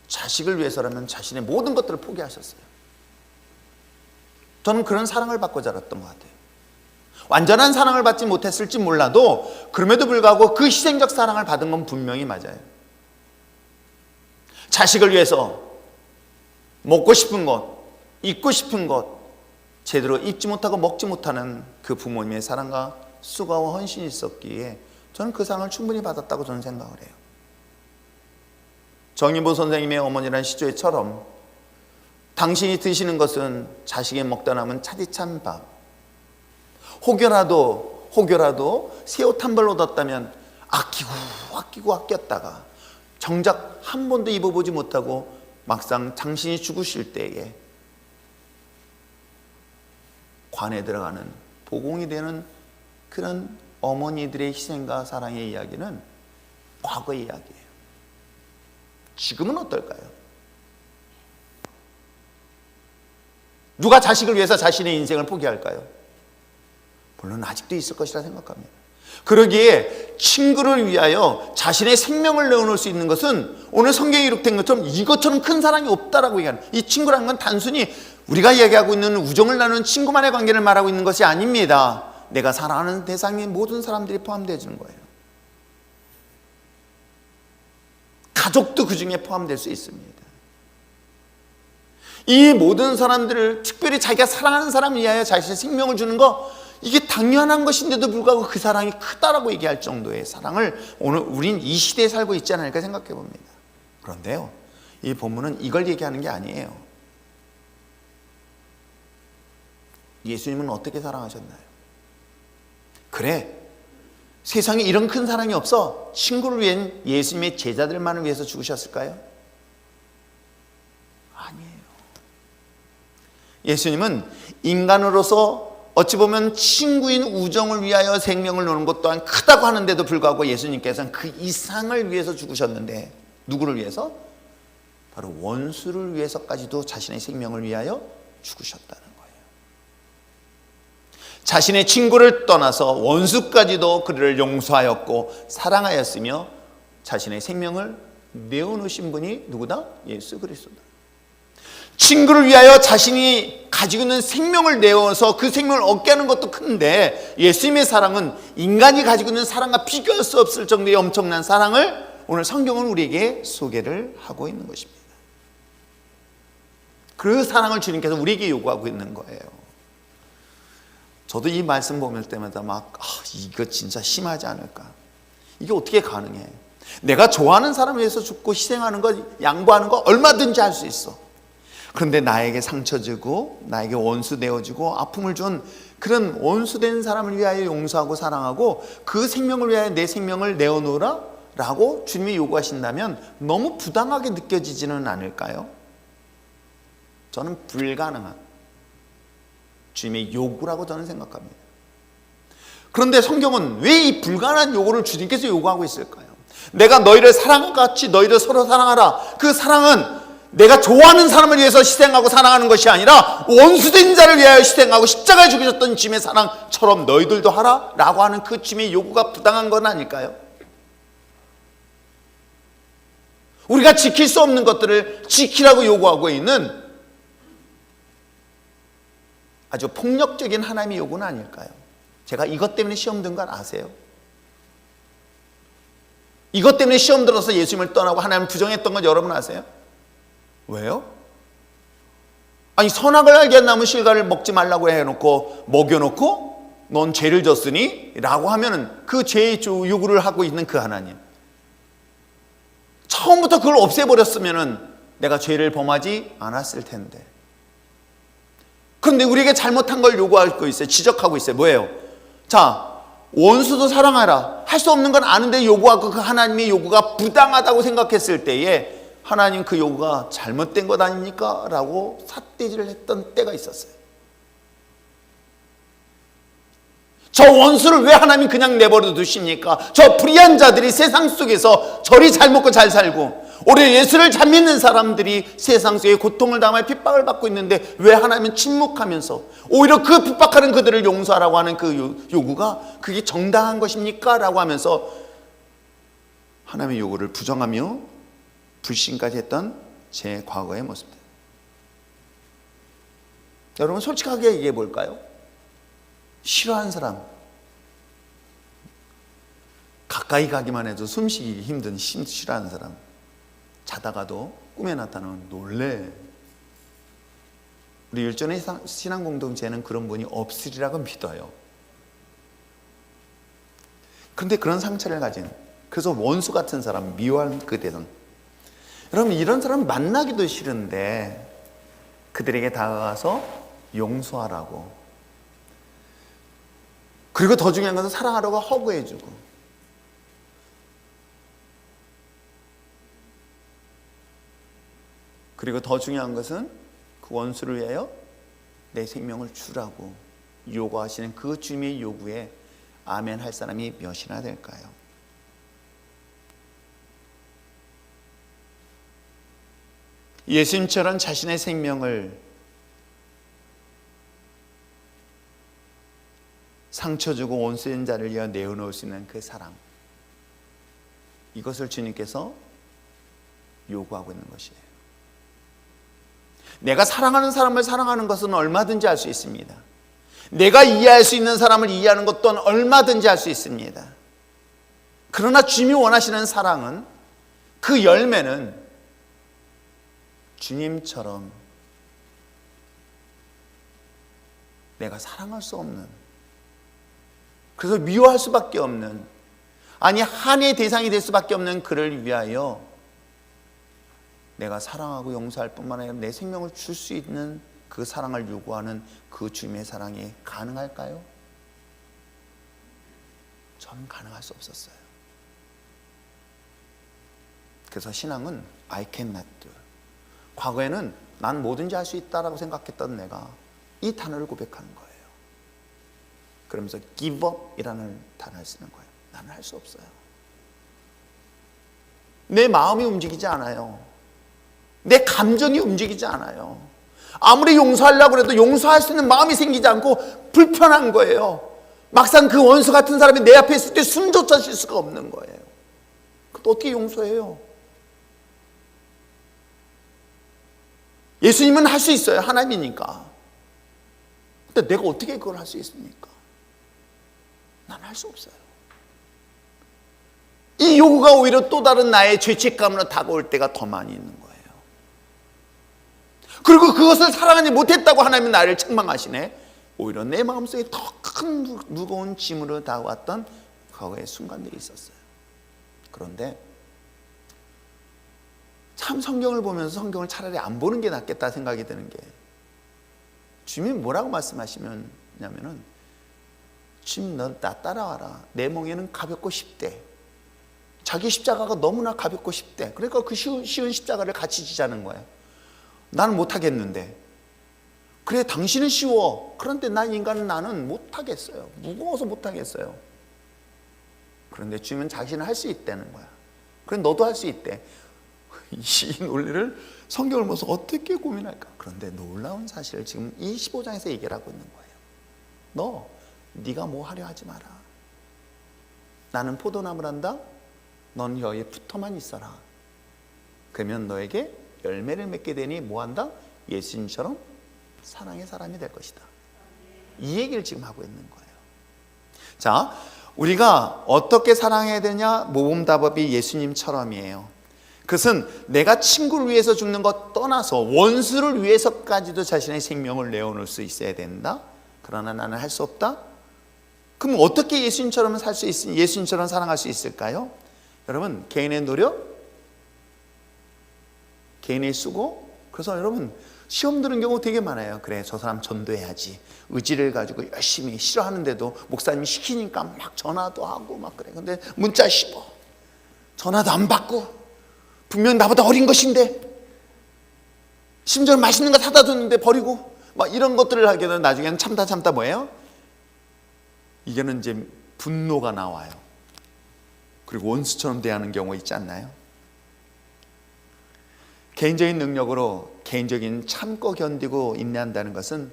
[SPEAKER 1] 자식을 위해서라면 자신의 모든 것들을 포기하셨어요. 저는 그런 사랑을 받고 자랐던 것 같아요. 완전한 사랑을 받지 못했을지 몰라도 그럼에도 불구하고 그 희생적 사랑을 받은 건 분명히 맞아요. 자식을 위해서 먹고 싶은 것, 입고 싶은 것 제대로 입지 못하고 먹지 못하는 그 부모님의 사랑과 수고와 헌신이 있었기에 저는 그 사랑을 충분히 받았다고 저는 생각을 해요. 정인보 선생님의 어머니란 시조에처럼 당신이 드시는 것은 자식이 먹다 남은 차디찬 밥, 혹여라도 새 옷 한 벌 얻었다면 아끼고 아꼈다가 정작 한 번도 입어보지 못하고 막상 당신이 죽으실 때에 관에 들어가는 보공이 되는 그런 어머니들의 희생과 사랑의 이야기는 과거의 이야기예요. 지금은 어떨까요? 누가 자식을 위해서 자신의 인생을 포기할까요? 물론 아직도 있을 것이라 생각합니다. 그러기에 친구를 위하여 자신의 생명을 내어놓을 수 있는 것은 오늘 성경에 기록된 것처럼 이것처럼 큰 사랑이 없다라고 얘기하는, 이 친구라는 건 단순히 우리가 얘기하고 있는 우정을 나누는 친구만의 관계를 말하고 있는 것이 아닙니다. 내가 사랑하는 대상의 모든 사람들이 포함되어지는 거예요. 가족도 그 중에 포함될 수 있습니다. 이 모든 사람들을, 특별히 자기가 사랑하는 사람을 위하여 자신의 생명을 주는 거, 이게 당연한 것인데도 불구하고 그 사랑이 크다라고 얘기할 정도의 사랑을 오늘 우린 이 시대에 살고 있지 않을까 생각해 봅니다. 그런데요, 이 본문은 이걸 얘기하는 게 아니에요. 예수님은 어떻게 사랑하셨나요? 그래, 세상에 이런 큰 사랑이 없어 친구를 위한 예수님의 제자들만을 위해서 죽으셨을까요? 아니에요. 예수님은 인간으로서 어찌 보면 친구인 우정을 위하여 생명을 놓는 것 또한 크다고 하는데도 불구하고 예수님께서는 그 이상을 위해서 죽으셨는데, 누구를 위해서? 바로 원수를 위해서까지도 자신의 생명을 위하여 죽으셨다는 거예요. 자신의 친구를 떠나서 원수까지도 그를 용서하였고 사랑하였으며 자신의 생명을 내어놓으신 분이 누구다? 예수 그리스도다. 친구를 위하여 자신이 가지고 있는 생명을 내어서 그 생명을 얻게 하는 것도 큰데, 예수님의 사랑은 인간이 가지고 있는 사랑과 비교할 수 없을 정도의 엄청난 사랑을 오늘 성경은 우리에게 소개를 하고 있는 것입니다. 그 사랑을 주님께서 우리에게 요구하고 있는 거예요. 저도 이 말씀 보면 때마다 이거 진짜 심하지 않을까? 이게 어떻게 가능해? 내가 좋아하는 사람을 위해서 죽고 희생하는 것, 양보하는 거 얼마든지 할 수 있어. 그런데 나에게 상처 주고 나에게 원수 되어주고 아픔을 준 그런 원수된 사람을 위하여 용서하고 사랑하고 그 생명을 위하여 내 생명을 내어놓으라 라고 주님이 요구하신다면 너무 부당하게 느껴지지는 않을까요? 저는 불가능한 주님의 요구라고 저는 생각합니다. 그런데 성경은 왜 이 불가능한 요구를 주님께서 요구하고 있을까요? 내가 너희를 사랑과 같이 너희를 서로 사랑하라. 그 사랑은 내가 좋아하는 사람을 위해서 희생하고 사랑하는 것이 아니라 원수된 자를 위하여 희생하고 십자가에 죽으셨던 주님의 사랑처럼 너희들도 하라 라고 하는 그 주님의 요구가 부당한 건 아닐까요? 우리가 지킬 수 없는 것들을 지키라고 요구하고 있는 아주 폭력적인 하나님의 요구는 아닐까요? 제가 이것 때문에 시험 든 건 아세요? 이것 때문에 시험 들어서 예수님을 떠나고 하나님을 부정했던 건 여러분 아세요? 왜요? 아니 선악을 알게 한 나무 실과를 먹지 말라고 해놓고 먹여놓고 넌 죄를 졌으니 라고 하면은 그 죄의 요구를 하고 있는 그 하나님, 처음부터 그걸 없애버렸으면은 내가 죄를 범하지 않았을 텐데. 그런데 우리에게 잘못한 걸 요구하고 있어요. 지적하고 있어요. 뭐예요? 자, 원수도 사랑하라. 할 수 없는 건 아는데 요구하고 그 하나님의 요구가 부당하다고 생각했을 때에 하나님 그 요구가 잘못된 것 아닙니까? 라고 삿대질을 했던 때가 있었어요. 저 원수를 왜 하나님 그냥 내버려 두십니까? 저 불의한 자들이 세상 속에서 저리 잘 먹고 잘 살고 오히려 예수를 잘 믿는 사람들이 세상 속에 고통을 당하며 핍박을 받고 있는데 왜 하나님은 침묵하면서 오히려 그 핍박하는 그들을 용서하라고 하는 그 요구가 그게 정당한 것입니까? 라고 하면서 하나님의 요구를 부정하며 불신까지 했던 제 과거의 모습들. 여러분 솔직하게 얘기해 볼까요? 싫어하는 사람, 가까이 가기만 해도 숨쉬기 힘든 싫어하는 사람, 자다가도 꿈에 나타나면 놀래. 우리 율전의 신앙 공동체는 그런 분이 없으리라고 믿어요. 그런데 그런 상처를 가진, 그래서 원수 같은 사람, 미워한 그 대상, 여러분 이런 사람 만나기도 싫은데 그들에게 다가가서 용서하라고, 그리고 더 중요한 것은 사랑하라고 허구해주고, 그리고 더 중요한 것은 그 원수를 위하여 내 생명을 주라고 요구하시는 그 주님의 요구에 아멘 할 사람이 몇이나 될까요? 예수님처럼 자신의 생명을 상처 주고 원수된 자를 위하여 내어놓을 수 있는 그 사랑, 이것을 주님께서 요구하고 있는 것이에요. 내가 사랑하는 사람을 사랑하는 것은 얼마든지 할 수 있습니다. 내가 이해할 수 있는 사람을 이해하는 것도 얼마든지 할 수 있습니다. 그러나 주님이 원하시는 사랑은, 그 열매는 주님처럼 내가 사랑할 수 없는, 그래서 미워할 수밖에 없는, 아니 한의 대상이 될 수밖에 없는 그를 위하여 내가 사랑하고 용서할 뿐만 아니라 내 생명을 줄 수 있는 그 사랑을 요구하는 그 주님의 사랑이 가능할까요? 저는 가능할 수 없었어요. 그래서 신앙은 I cannot do. 과거에는 난 뭐든지 할 수 있다라고 생각했던 내가 이 단어를 고백하는 거예요. 그러면서 give up 이라는 단어를 쓰는 거예요. 나는 할 수 없어요. 내 마음이 움직이지 않아요. 내 감정이 움직이지 않아요. 아무리 용서하려고 해도 용서할 수 있는 마음이 생기지 않고 불편한 거예요. 막상 그 원수 같은 사람이 내 앞에 있을 때 숨조차 쉴 수가 없는 거예요. 그것도 어떻게 용서해요? 예수님은 할 수 있어요. 하나님이니까. 근데 내가 어떻게 그걸 할 수 있습니까? 난 할 수 없어요. 이 요구가 오히려 또 다른 나의 죄책감으로 다가올 때가 더 많이 있는 거예요. 그리고 그것을 사랑하지 못했다고 하나님은 나를 책망하시네. 오히려 내 마음속에 더 큰 무거운 짐으로 다가왔던 과거의 순간들이 있었어요. 그런데 참 성경을 보면서 성경을 차라리 안 보는 게 낫겠다 생각이 드는 게, 주님이 뭐라고 말씀하시냐면은 주님 너 나 따라와라. 내 멍에는 가볍고 쉽대. 자기 십자가가 너무나 가볍고 쉽대. 그러니까 그 쉬운 십자가를 같이 지자는 거예요. 나는 못하겠는데. 그래 당신은 쉬워. 그런데 나는 못하겠어요. 무거워서 못하겠어요. 그런데 주님은 자신은 할 수 있다는 거야. 그래 너도 할 수 있대. 이 논리를 성경을 보면서 어떻게 고민할까? 그런데 놀라운 사실을 지금 이 15장에서 얘기를 하고 있는 거예요. 네가 뭐 하려 하지 마라. 나는 포도나무를 한다. 넌 여기에 붙어만 있어라. 그러면 너에게 열매를 맺게 되니 뭐 한다? 예수님처럼 사랑의 사람이 될 것이다. 이 얘기를 지금 하고 있는 거예요. 자, 우리가 어떻게 사랑해야 되냐? 모범답업이 예수님처럼이에요. 그것은 내가 친구를 위해서 죽는 것 떠나서 원수를 위해서까지도 자신의 생명을 내어놓을 수 있어야 된다. 그러나 나는 할 수 없다. 그럼 어떻게 예수님처럼 예수님처럼 사랑할 수 있을까요? 여러분, 개인의 노력, 개인의 수고. 그래서 여러분 시험 드는 경우 되게 많아요. 그래 저 사람 전도해야지. 의지를 가지고 열심히 싫어하는데도 목사님이 시키니까 막 전화도 하고 막 그래. 근데 문자 씹어. 전화도 안 받고. 분명 나보다 어린 것인데. 심지어 맛있는 거 사다 줬는데 버리고. 막 이런 것들을 하게 되면 나중에는 참다 뭐예요? 이게는 이제 분노가 나와요. 그리고 원수처럼 대하는 경우 있지 않나요? 개인적인 능력으로 개인적인 참고 견디고 인내한다는 것은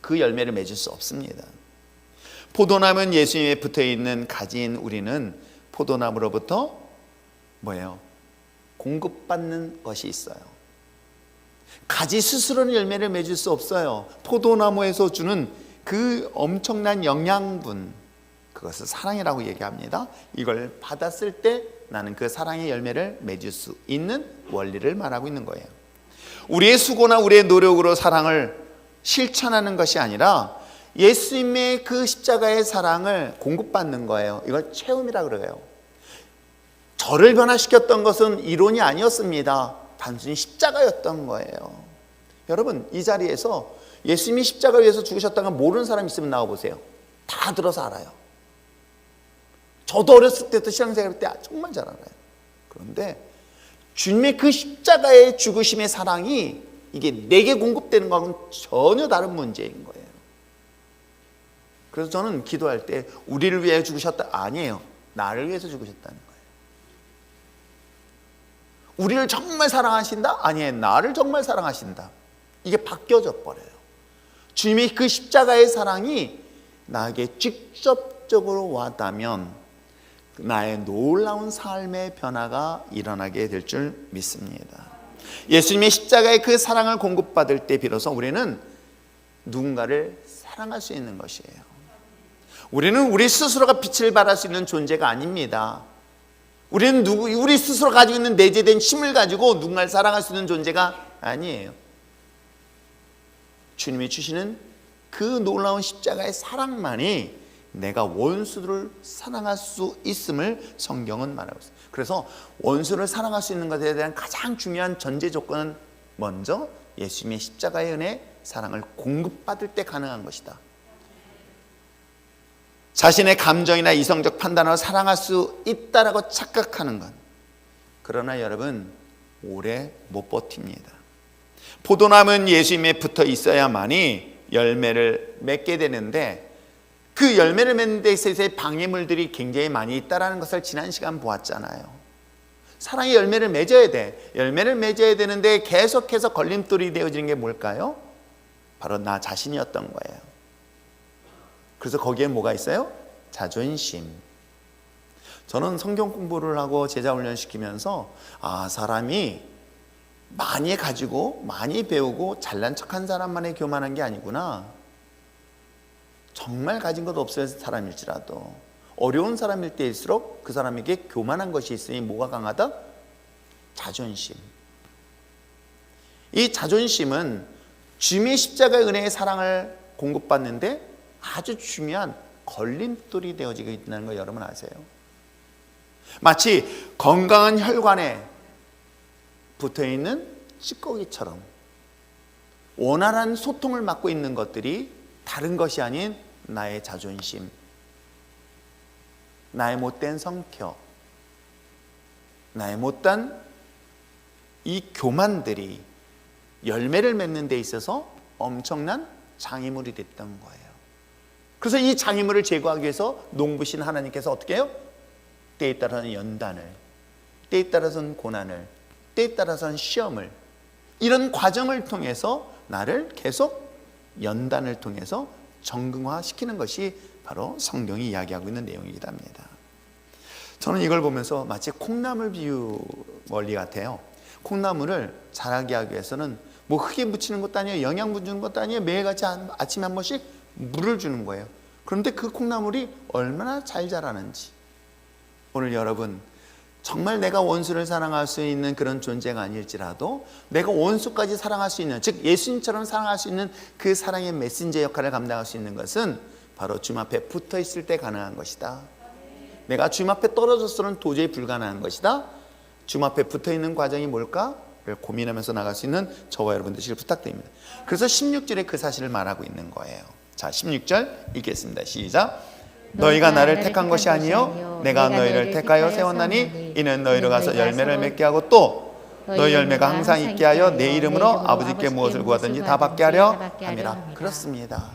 [SPEAKER 1] 그 열매를 맺을 수 없습니다. 포도나무는 예수님에 붙어있는 가지인 우리는 포도나무로부터 뭐예요? 공급받는 것이 있어요. 가지 스스로는 열매를 맺을 수 없어요. 포도나무에서 주는 그 엄청난 영양분, 그것을 사랑이라고 얘기합니다. 이걸 받았을 때 나는 그 사랑의 열매를 맺을 수 있는 원리를 말하고 있는 거예요. 우리의 수고나 우리의 노력으로 사랑을 실천하는 것이 아니라 예수님의 그 십자가의 사랑을 공급받는 거예요. 이걸 체험이라고 그래요. 저를 변화시켰던 것은 이론이 아니었습니다. 단순히 십자가였던 거예요. 여러분, 이 자리에서 예수님이 십자가 위에서 죽으셨다는 걸 모르는 사람 있으면 나와보세요. 다 들어서 알아요. 저도 어렸을 때부터 신앙생활 때 정말 잘 알아요. 그런데 주님의 그 십자가의 죽으심의 사랑이 이게 내게 공급되는 거하고는 전혀 다른 문제인 거예요. 그래서 저는 기도할 때 우리를 위해 죽으셨다 아니에요. 나를 위해서 죽으셨다는 거예요. 우리를 정말 사랑하신다? 아니에요. 나를 정말 사랑하신다. 이게 바뀌어져 버려요. 주님의 그 십자가의 사랑이 나에게 직접적으로 와닿으면 나의 놀라운 삶의 변화가 일어나게 될 줄 믿습니다. 예수님의 십자가의 그 사랑을 공급받을 때 비로소 우리는 누군가를 사랑할 수 있는 것이에요. 우리는 우리 스스로가 빛을 발할 수 있는 존재가 아닙니다. 우리는 우리 스스로 가지고 있는 내재된 힘을 가지고 누군가를 사랑할 수 있는 존재가 아니에요. 주님이 주시는 그 놀라운 십자가의 사랑만이 내가 원수를 사랑할 수 있음을 성경은 말하고 있어요. 그래서 원수를 사랑할 수 있는 것에 대한 가장 중요한 전제 조건은 먼저 예수님의 십자가의 은혜, 사랑을 공급받을 때 가능한 것이다. 자신의 감정이나 이성적 판단으로 사랑할 수 있다라고 착각하는 것. 그러나 여러분, 오래 못 버팁니다. 포도나무는 예수님에 붙어 있어야만이 열매를 맺게 되는데 그 열매를 맺는 데 있어서의 방해물들이 굉장히 많이 있다는 것을 지난 시간 보았잖아요. 사랑의 열매를 맺어야 돼. 열매를 맺어야 되는데 계속해서 걸림돌이 되어지는 게 뭘까요? 바로 나 자신이었던 거예요. 그래서 거기에 뭐가 있어요? 자존심. 저는 성경 공부를 하고 제자 훈련시키면서 사람이 많이 가지고 많이 배우고 잘난 척한 사람만의 교만한 게 아니구나. 정말 가진 것 없어야 사람일지라도 어려운 사람일 때일수록 그 사람에게 교만한 것이 있으니 뭐가 강하다? 자존심. 이 자존심은 주님의 십자가의 은혜의 사랑을 공급받는데 아주 중요한 걸림돌이 되어지고 있다는 걸 여러분 아세요? 마치 건강한 혈관에 붙어있는 찌꺼기처럼 원활한 소통을 맡고 있는 것들이 다른 것이 아닌 나의 자존심, 나의 못된 성격, 나의 못된 이 교만들이 열매를 맺는 데 있어서 엄청난 장애물이 됐던 거예요. 그래서 이 장애물을 제거하기 위해서 농부신 하나님께서 어떻게 해요? 때에 따라서는 연단을, 때에 따라서는 고난을, 때에 따라서는 시험을, 이런 과정을 통해서 나를 계속 연단을 통해서 정금화시키는 것이 바로 성경이 이야기하고 있는 내용이기도 합니다. 저는 이걸 보면서 마치 콩나물 비유 원리 같아요. 콩나물을 자라게 하기 위해서는 뭐 흙에 묻히는 것도 아니에요, 영양분 주는 것도 아니에요, 매일같이 아침에 한 번씩 물을 주는 거예요. 그런데 그 콩나물이 얼마나 잘 자라는지, 오늘 여러분 정말 내가 원수를 사랑할 수 있는 그런 존재가 아닐지라도 내가 원수까지 사랑할 수 있는, 즉 예수님처럼 사랑할 수 있는 그 사랑의 메신저 역할을 감당할 수 있는 것은 바로 주님 앞에 붙어 있을 때 가능한 것이다. 내가 주님 앞에 떨어져서는 도저히 불가능한 것이다. 주님 앞에 붙어 있는 과정이 뭘까를 고민하면서 나갈 수 있는 저와 여러분 되시길 부탁드립니다. 그래서 16절에 그 사실을 말하고 있는 거예요. 자, 16절 읽겠습니다. 시작. 너희가 나를 택한 것이 아니요 내가 너희를 택하여 세웠나니 이는 너희로 가서 열매를 맺게 하고 또 너희 열매가 항상 있게 하여 내 이름으로 아버지께 무엇을 구하든지 다 받게 하려 함이라. 그렇습니다.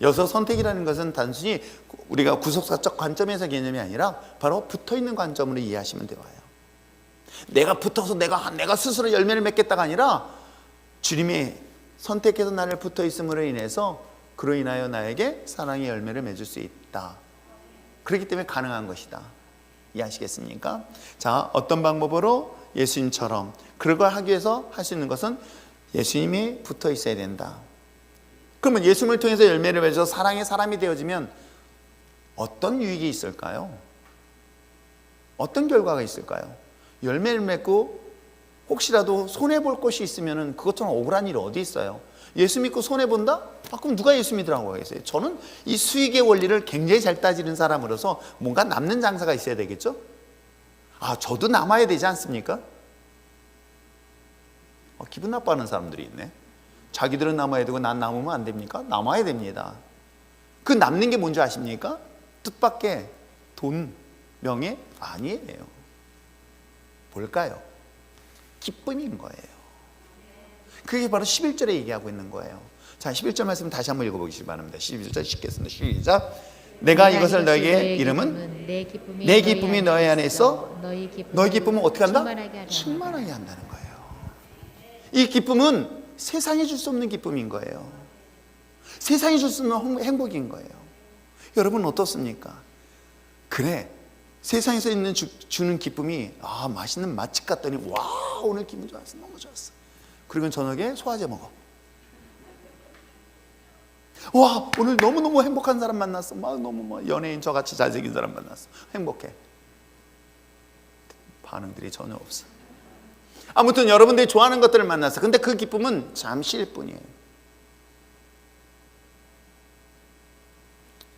[SPEAKER 1] 여기서 선택이라는 것은 단순히 우리가 구속사적 관점에서 개념이 아니라 바로 붙어있는 관점으로 이해하시면 돼요. 내가 붙어서 내가 스스로 열매를 맺겠다가 아니라 주님이 선택해서 나를 붙어있음으로 인해서 그로 인하여 나에게 사랑의 열매를 맺을 수 있다. 그렇기 때문에 가능한 것이다. 이해하시겠습니까? 자, 어떤 방법으로? 예수님처럼. 그걸 하기 위해서 할 수 있는 것은 예수님이 붙어 있어야 된다. 그러면 예수님을 통해서 열매를 맺어서 사랑의 사람이 되어지면 어떤 유익이 있을까요? 어떤 결과가 있을까요? 열매를 맺고 혹시라도 손해볼 것이 있으면 그것처럼 억울한 일이 어디 있어요? 예수 믿고 손해본다? 그럼 누가 예수 믿으라고 하겠어요? 저는 이 수익의 원리를 굉장히 잘 따지는 사람으로서 뭔가 남는 장사가 있어야 되겠죠? 저도 남아야 되지 않습니까? 기분 나빠하는 사람들이 있네. 자기들은 남아야 되고 난 남으면 안 됩니까? 남아야 됩니다. 그 남는 게 뭔지 아십니까? 뜻밖의 돈, 명예? 아니에요. 뭘까요? 기쁨인 거예요. 그게 바로 11절에 얘기하고 있는 거예요. 자, 11절 말씀 다시 한번 읽어보시기 바랍니다. 11절 읽겠습니다. 시작. 내가 이것을 너희에게 이름은 내 기쁨이 너희 안에 있어 너희 기쁨은 어떻게 한다? 충만하게 한다는 거예요. 이 기쁨은 세상이 줄 수 없는 기쁨인 거예요. 세상이 줄 수 없는 행복인 거예요. 여러분 어떻습니까? 그래, 세상에서 있는 주는 기쁨이 맛있는 맛집 갔더니 와 오늘 기분 좋았어, 너무 좋았어. 그리고 저녁에 소화제 먹어. 와 오늘 너무너무 행복한 사람 만났어. 너무 연예인 저같이 잘생긴 사람 만났어. 행복해. 반응들이 전혀 없어. 아무튼 여러분들이 좋아하는 것들을 만났어. 근데 그 기쁨은 잠시일 뿐이에요.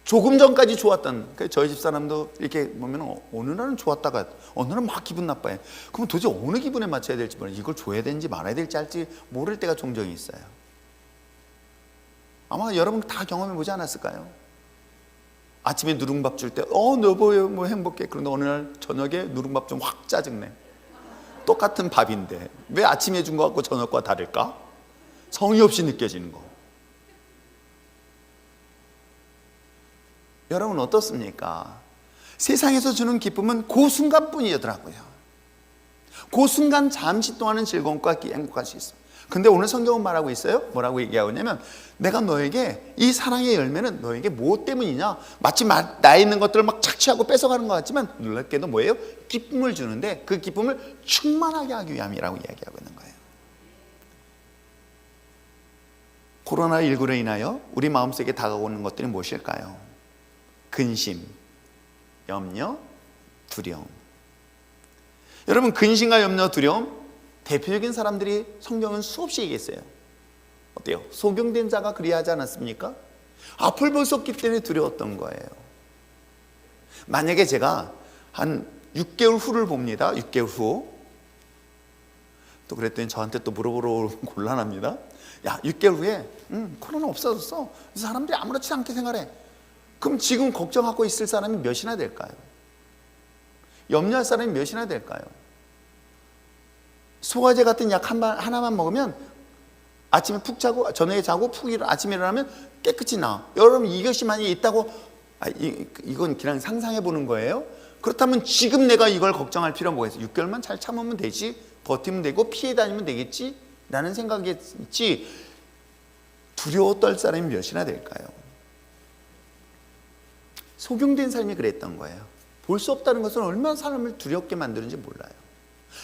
[SPEAKER 1] 조금 전까지 좋았던, 저희 집사람도 이렇게 보면 어느 날은 좋았다가 어느 날은 막 기분 나빠요. 그럼 도대체 어느 기분에 맞춰야 될지 몰라요. 이걸 줘야 되는지 말아야 될지 할지 모를 때가 종종 있어요. 아마 여러분 다 경험해 보지 않았을까요? 아침에 누룽밥 줄 때 여보 뭐 행복해. 그런데 어느 날 저녁에 누룽밥 좀 확 짜증내. 똑같은 밥인데 왜 아침에 준 거 같고 저녁과 다를까? 성의 없이 느껴지는 거. 여러분 어떻습니까? 세상에서 주는 기쁨은 그 순간뿐이더라고요. 그 순간 잠시 동안은 즐거움과 행복할 수 있어요. 근데 오늘 성경은 말하고 있어요. 뭐라고 얘기하고 있냐면 내가 너에게 이 사랑의 열매는 너에게 무엇 때문이냐? 마치 나에 있는 것들을 막 착취하고 뺏어가는 것 같지만 놀랍게도 뭐예요? 기쁨을 주는데 그 기쁨을 충만하게 하기 위함이라고 이야기하고 있는 거예요. 코로나19로 인하여 우리 마음속에 다가오는 것들이 무엇일까요? 근심, 염려, 두려움. 여러분, 근심과 염려, 두려움 대표적인 사람들이 성경은 수없이 얘기했어요. 어때요? 소경된 자가 그리하지 않았습니까? 앞을 볼 수 없기 때문에 두려웠던 거예요. 만약에 제가 한 6개월 후를 봅니다. 6개월 후. 또 그랬더니 저한테 또 물어보러 오면 곤란합니다. 야, 6개월 후에 코로나 없어졌어. 사람들이 아무렇지 않게 생활해. 그럼 지금 걱정하고 있을 사람이 몇이나 될까요? 염려할 사람이 몇이나 될까요? 소화제 같은 약 하나만 먹으면 아침에 푹 자고 저녁에 자고 푹 아침에 일어나면 깨끗이 나아. 여러분, 이것이 만약에 있다고 이건 그냥 상상해 보는 거예요. 그렇다면 지금 내가 이걸 걱정할 필요가 뭐가 있어요? 6개월만 잘 참으면 되지, 버티면 되고 피해 다니면 되겠지 라는 생각이 있지, 두려워 떨 사람이 몇이나 될까요? 소경된 삶이 그랬던 거예요. 볼 수 없다는 것은 얼마나 사람을 두렵게 만드는지 몰라요.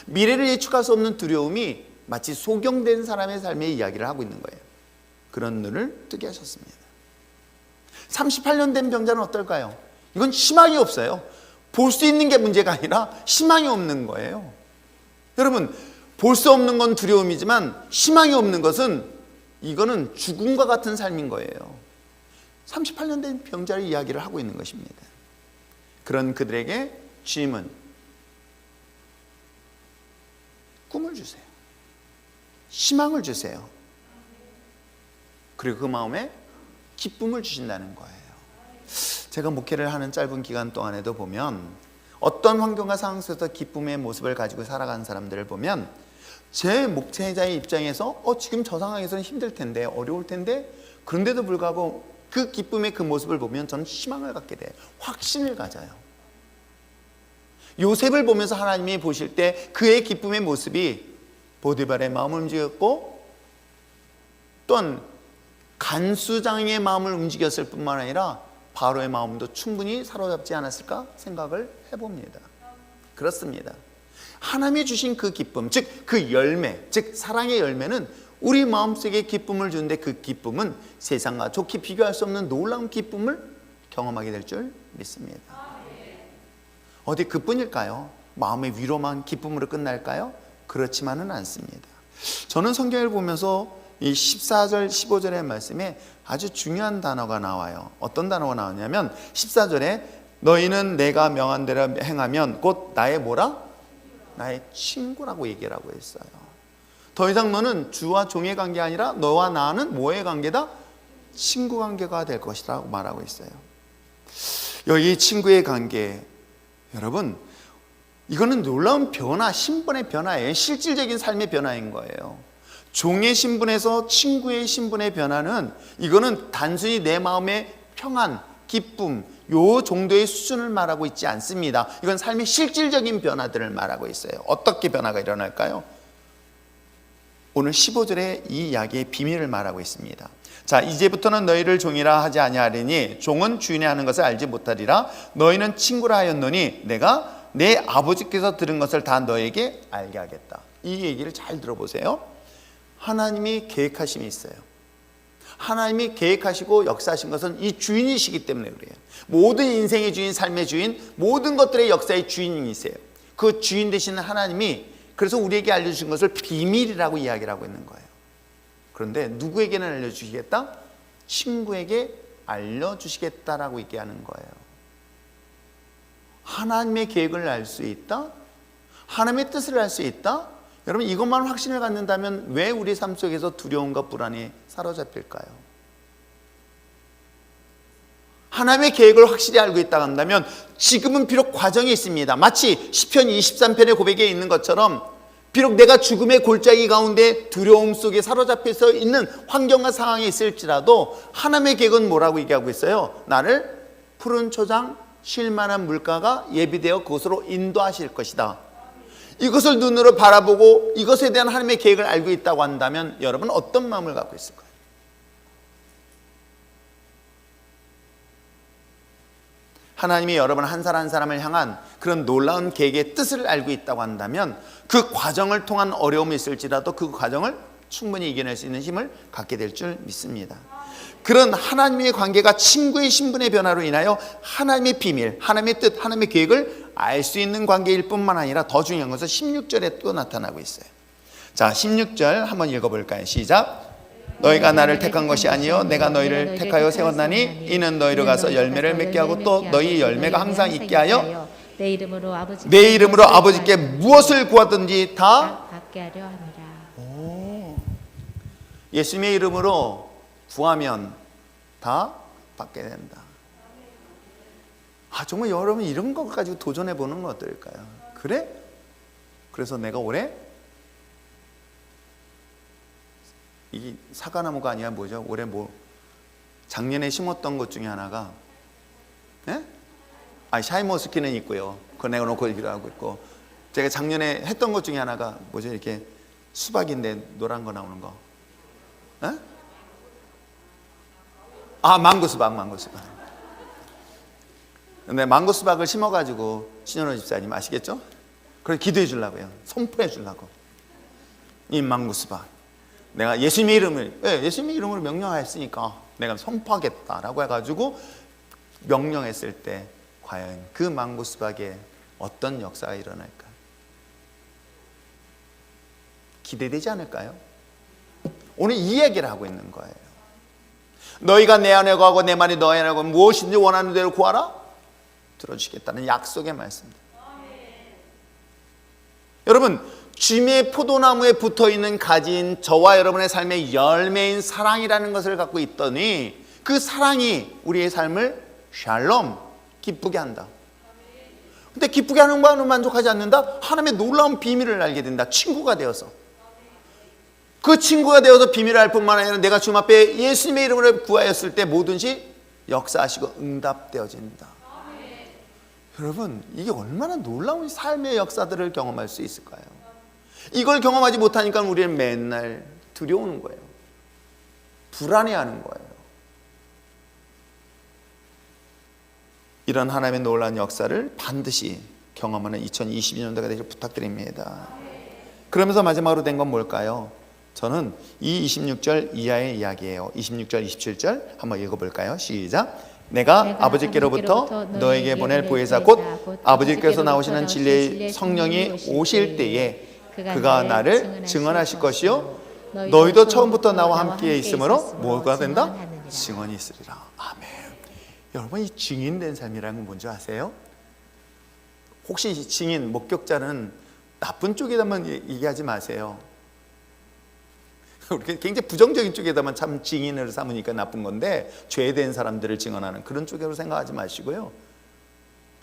[SPEAKER 1] 미래를 예측할 수 없는 두려움이 마치 소경된 사람의 삶의 이야기를 하고 있는 거예요. 그런 눈을 뜨게 하셨습니다. 38년 된 병자는 어떨까요? 이건 희망이 없어요. 볼 수 있는 게 문제가 아니라 희망이 없는 거예요. 여러분, 볼 수 없는 건 두려움이지만 희망이 없는 것은 이거는 죽음과 같은 삶인 거예요. 38년 된 병자의 이야기를 하고 있는 것입니다. 그런 그들에게 주님은 꿈을 주세요. 희망을 주세요. 그리고 그 마음에 기쁨을 주신다는 거예요. 제가 목회를 하는 짧은 기간 동안에도 보면 어떤 환경과 상황 속에서 기쁨의 모습을 가지고 살아가는 사람들을 보면 제 목회자의 입장에서 지금 저 상황에서는 힘들 텐데, 어려울 텐데, 그런데도 불구하고 그 기쁨의 그 모습을 보면 저는 희망을 갖게 돼요. 확신을 가져요. 요셉을 보면서 하나님이 보실 때 그의 기쁨의 모습이 보디발의 마음을 움직였고 또한 간수장의 마음을 움직였을 뿐만 아니라 바로의 마음도 충분히 사로잡지 않았을까 생각을 해봅니다. 그렇습니다. 하나님이 주신 그 기쁨, 즉 그 열매, 즉 사랑의 열매는 우리 마음속에 기쁨을 주는데 그 기쁨은 세상과 좋게 비교할 수 없는 놀라운 기쁨을 경험하게 될 줄 믿습니다. 어디 그뿐일까요? 마음의 위로만 기쁨으로 끝날까요? 그렇지만은 않습니다. 저는 성경을 보면서 이 14절, 15절의 말씀에 아주 중요한 단어가 나와요. 어떤 단어가 나오냐면 14절에 너희는 내가 명한 대로 행하면 곧 나의 뭐라? 나의 친구라고 얘기를 하고 있어요. 더 이상 너는 주와 종의 관계 아니라 너와 나는 뭐의 관계다? 친구 관계가 될 것이라고 말하고 있어요. 여기 친구의 관계, 여러분, 이거는 놀라운 변화, 신분의 변화예요. 실질적인 삶의 변화인 거예요. 종의 신분에서 친구의 신분의 변화는 이거는 단순히 내 마음의 평안, 기쁨, 요 정도의 수준을 말하고 있지 않습니다. 이건 삶의 실질적인 변화들을 말하고 있어요. 어떻게 변화가 일어날까요? 오늘 15절에 이 이야기의 비밀을 말하고 있습니다. 자, 이제부터는 너희를 종이라 하지 아니하리니 종은 주인이 하는 것을 알지 못하리라. 너희는 친구라 하였노니 내가 내 아버지께서 들은 것을 다 너에게 알게 하겠다. 이 얘기를 잘 들어보세요. 하나님이 계획하심이 있어요. 하나님이 계획하시고 역사하신 것은 이 주인이시기 때문에 그래요. 모든 인생의 주인, 삶의 주인, 모든 것들의 역사의 주인이세요. 그 주인 되시는 하나님이 그래서 우리에게 알려주신 것을 비밀이라고 이야기를 하고 있는 거예요. 그런데 누구에게는 알려주시겠다? 친구에게 알려주시겠다라고 얘기하는 거예요. 하나님의 계획을 알 수 있다? 하나님의 뜻을 알 수 있다? 여러분, 이것만 확신을 갖는다면 왜 우리 삶 속에서 두려움과 불안이 사로잡힐까요? 하나님의 계획을 확실히 알고 있다고 한다면 지금은 비록 과정이 있습니다. 마치 시편 23편의 고백에 있는 것처럼 비록 내가 죽음의 골짜기 가운데 두려움 속에 사로잡혀서 있는 환경과 상황에 있을지라도 하나님의 계획은 뭐라고 얘기하고 있어요? 나를 푸른 초장, 쉴만한 물가가 예비되어 그곳으로 인도하실 것이다. 이것을 눈으로 바라보고 이것에 대한 하나님의 계획을 알고 있다고 한다면 여러분 어떤 마음을 갖고 있을까요? 하나님이 여러분 한 사람 한 사람을 향한 그런 놀라운 계획의 뜻을 알고 있다고 한다면 그 과정을 통한 어려움이 있을지라도 그 과정을 충분히 이겨낼 수 있는 힘을 갖게 될 줄 믿습니다. 그런 하나님의 관계가 친구의 신분의 변화로 인하여 하나님의 비밀, 하나님의 뜻, 하나님의 계획을 알 수 있는 관계일 뿐만 아니라 더 중요한 것은 16절에 또 나타나고 있어요. 자, 16절 한번 읽어볼까요? 시작. 너희가 나를 택한 것이 아니요 내가 너희를 택하여 세웠나니 이는 너희로 가서 열매를 맺게 하고 또 너희 열매가 항상 있게 하여 내 이름으로 아버지께 무엇을 구하든지 다
[SPEAKER 2] 받게 하려 함이라.
[SPEAKER 1] 예수님의 이름으로 구하면 다 받게 된다. 정말 여러분 이런 것 가지고 도전해 보는 거 어떨까요? 그래? 그래서 내가 올해 이 사과나무가 아니야 뭐죠? 올해 작년에 심었던 것 중에 하나가 샤인머스켓은 있고요. 그거 내가 놓고 기도하고 있고, 제가 작년에 했던 것 중에 하나가 뭐죠? 이렇게 수박인데 노란 거 나오는 거. 망고수박. 근데 망고수박을 심어가지고 신현호 집사님 아시겠죠? 그래서 기도해 주려고요. 선포해 주려고. 이 망고수박. 내가 예수님의 이름으로 명령하였으니까 내가 선포하겠다라고 해가지고 명령했을 때 과연 그 망고수박에 어떤 역사가 일어날까? 기대되지 않을까요? 오늘 이 얘기를 하고 있는 거예요. 너희가 내 안에 거하고 내 말이 너희 안에 거하고 무엇인지 원하는 대로 구하라 들어주시겠다는 약속의 말씀입니다. 여러분, 주님의 포도나무에 붙어있는 가지인 저와 여러분의 삶의 열매인 사랑이라는 것을 갖고 있더니 그 사랑이 우리의 삶을 샬롬, 기쁘게 한다. 근데 기쁘게 하는 것만으로 만족하지 않는다. 하나님의 놀라운 비밀을 알게 된다. 친구가 되어서. 그 친구가 되어서 비밀을 알 뿐만 아니라 내가 주님 앞에 예수님의 이름으로 구하였을 때 뭐든지 역사하시고 응답되어진다. 여러분, 이게 얼마나 놀라운 삶의 역사들을 경험할 수 있을까요? 이걸 경험하지 못하니까 우리는 맨날 두려우는 거예요. 불안해하는 거예요. 이런 하나님의 놀라운 역사를 반드시 경험하는 2022년도가 되길 부탁드립니다. 그러면서 마지막으로 된 건 뭘까요? 저는 이 26절 이하의 이야기예요. 26절, 27절 한번 읽어볼까요? 시작. 내가 아버지께로부터 너에게 보낼 보혜사 곧 아버지께서 나오시는 진리의 성령이 오실 때에 그가 나를 증언하실 것이요 너희도 처음부터 나와 함께 있으므로 뭐가 된다? 증언이 있으리라. 아멘. 여러분, 이 증인된 삶이라는 건 뭔지 아세요? 혹시 증인, 목격자는 나쁜 쪽에다만 얘기하지 마세요. 굉장히 부정적인 쪽에다만 참 증인을 삼으니까 나쁜 건데, 죄된 사람들을 증언하는 그런 쪽으로 생각하지 마시고요.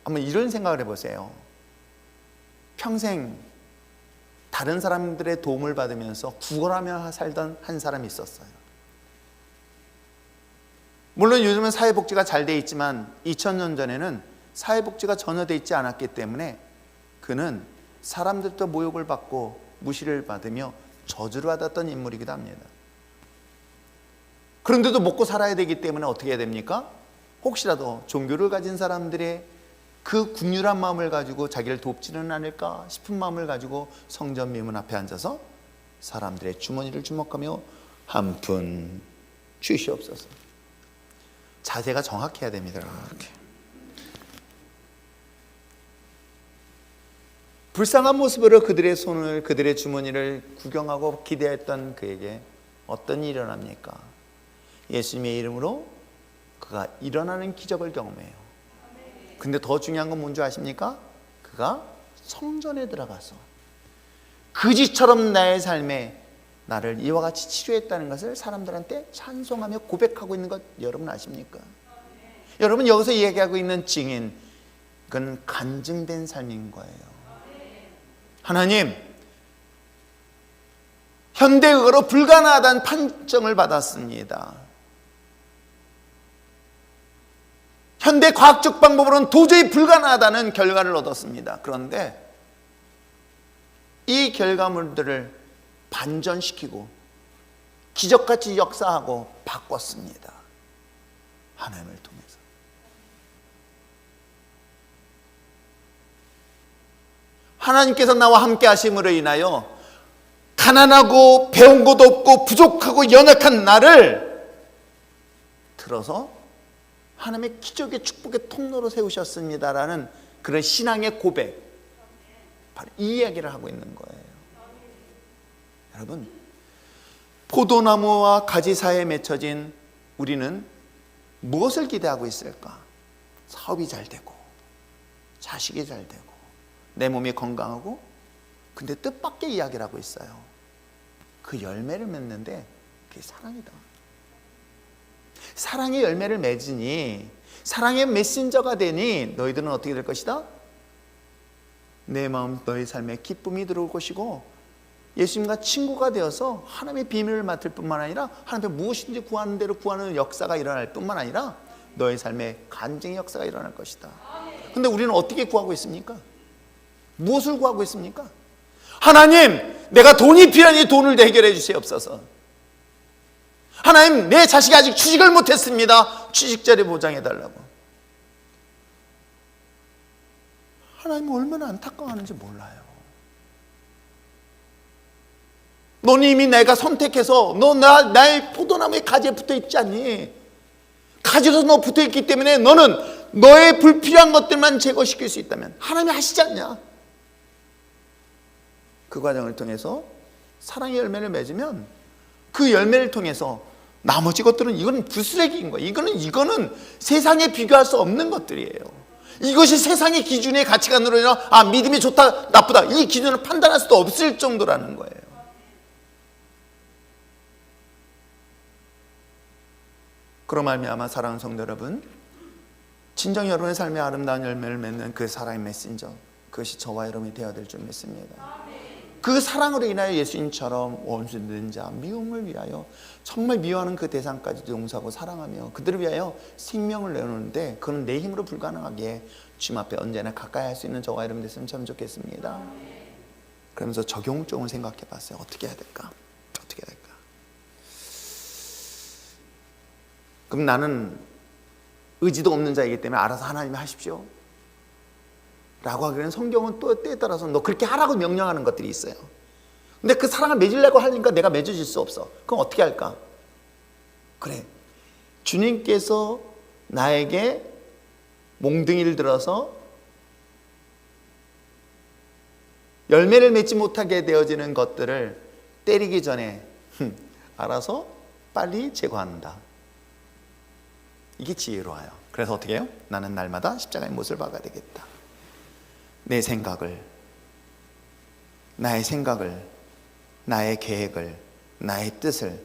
[SPEAKER 1] 한번 이런 생각을 해보세요. 평생 다른 사람들의 도움을 받으면서 구걸하며 살던 한 사람이 있었어요. 물론 요즘은 사회복지가 잘 돼 있지만 2000년 전에는 사회복지가 전혀 돼 있지 않았기 때문에 그는 사람들도 모욕을 받고 무시를 받으며 저주를 받았던 인물이기도 합니다. 그런데도 먹고 살아야 되기 때문에 어떻게 해야 됩니까? 혹시라도 종교를 가진 사람들의 그 국률한 마음을 가지고 자기를 돕지는 않을까 싶은 마음을 가지고 성전 미문 앞에 앉아서 사람들의 주머니를 주목하며 한 푼 주시옵소서. 자세가 정확해야 됩니다. 이렇게. 불쌍한 모습으로 그들의 손을, 그들의 주머니를 구경하고 기대했던 그에게 어떤 일이 일어납니까? 예수님의 이름으로 그가 일어나는 기적을 경험해요. 근데 더 중요한 건 뭔지 아십니까? 그가 성전에 들어가서 그지처럼 나의 삶에 나를 이와 같이 치료했다는 것을 사람들한테 찬송하며 고백하고 있는 것 여러분 아십니까? 여러분, 여기서 이야기하고 있는 증인, 그건 간증된 삶인 거예요. 하나님, 현대의학으로 불가능하다는 판정을 받았습니다. 현대 과학적 방법으로는 도저히 불가능하다는 결과를 얻었습니다. 그런데 이 결과물들을 반전시키고 기적같이 역사하고 바꿨습니다. 하나님을 통해서. 하나님께서 나와 함께 하심으로 인하여 가난하고 배운 것도 없고 부족하고 연약한 나를 들어서 하나님의 기적의 축복의 통로로 세우셨습니다라는 그런 신앙의 고백, 바로 이 이야기를 하고 있는 거예요. 여러분, 포도나무와 가지 사이에 맺혀진 우리는 무엇을 기대하고 있을까? 사업이 잘 되고, 자식이 잘 되고, 내 몸이 건강하고. 근데 뜻밖의 이야기를 하고 있어요. 그 열매를 맺는데 그게 사랑이다. 사랑의 열매를 맺으니, 사랑의 메신저가 되니 너희들은 어떻게 될 것이다? 내 마음 너희 삶에 기쁨이 들어올 것이고, 예수님과 친구가 되어서 하나님의 비밀을 맡을 뿐만 아니라 하나님의 무엇인지 구하는 대로 구하는 역사가 일어날 뿐만 아니라 너의 삶에 간증의 역사가 일어날 것이다. 근데 우리는 어떻게 구하고 있습니까? 무엇을 구하고 있습니까? 하나님, 내가 돈이 필요하니 돈을 해결해 주시옵소서. 하나님, 내 자식이 아직 취직을 못했습니다. 취직 자리 보장해 달라고. 하나님은 얼마나 안타까워하는지 몰라요. 너는 이미 내가 선택해서 너 나의 포도나무에 가지에 붙어 있지 않니? 가지로 너 붙어 있기 때문에 너는 너의 불필요한 것들만 제거시킬 수 있다면 하나님이 하시지 않냐? 그 과정을 통해서 사랑의 열매를 맺으면 그 열매를 통해서 나머지 것들은 이거는 부스레기인 거예요. 이거는 세상에 비교할 수 없는 것들이에요. 이것이 세상의 기준의 가치관으로 인하 믿음이 좋다 나쁘다 이 기준을 판단할 수도 없을 정도라는 거예요. 그로 말미암아 사랑하는 성도 여러분, 진정 여러분의 삶에 아름다운 열매를 맺는 그 사랑의 메신저, 그것이 저와 여러분이 되어야 될 줄 믿습니다. 그 사랑으로 인하여 예수님처럼 원수된 자, 미움을 위하여 정말 미워하는 그 대상까지도 용서하고 사랑하며 그들을 위하여 생명을 내놓는데, 그건 내 힘으로 불가능하기에 주님 앞에 언제나 가까이 할 수 있는 저와 여러분 됐으면 참 좋겠습니다. 그러면서 적용점을 생각해 봤어요. 어떻게 해야 될까? 어떻게 해야 될까? 그럼 나는 의지도 없는 자이기 때문에 알아서 하나님이 하십시오 라고 하기에는 성경은 또 때에 따라서 너 그렇게 하라고 명령하는 것들이 있어요. 근데 그 사랑을 맺으려고 하니까 내가 맺어질 수 없어. 그럼 어떻게 할까? 그래, 주님께서 나에게 몽둥이를 들어서 열매를 맺지 못하게 되어지는 것들을 때리기 전에 알아서 빨리 제거한다. 이게 지혜로워요. 그래서 어떻게 해요? 나는 날마다 십자가의 못을 박아야 되겠다. 내 생각을, 나의 생각을, 나의 계획을, 나의 뜻을,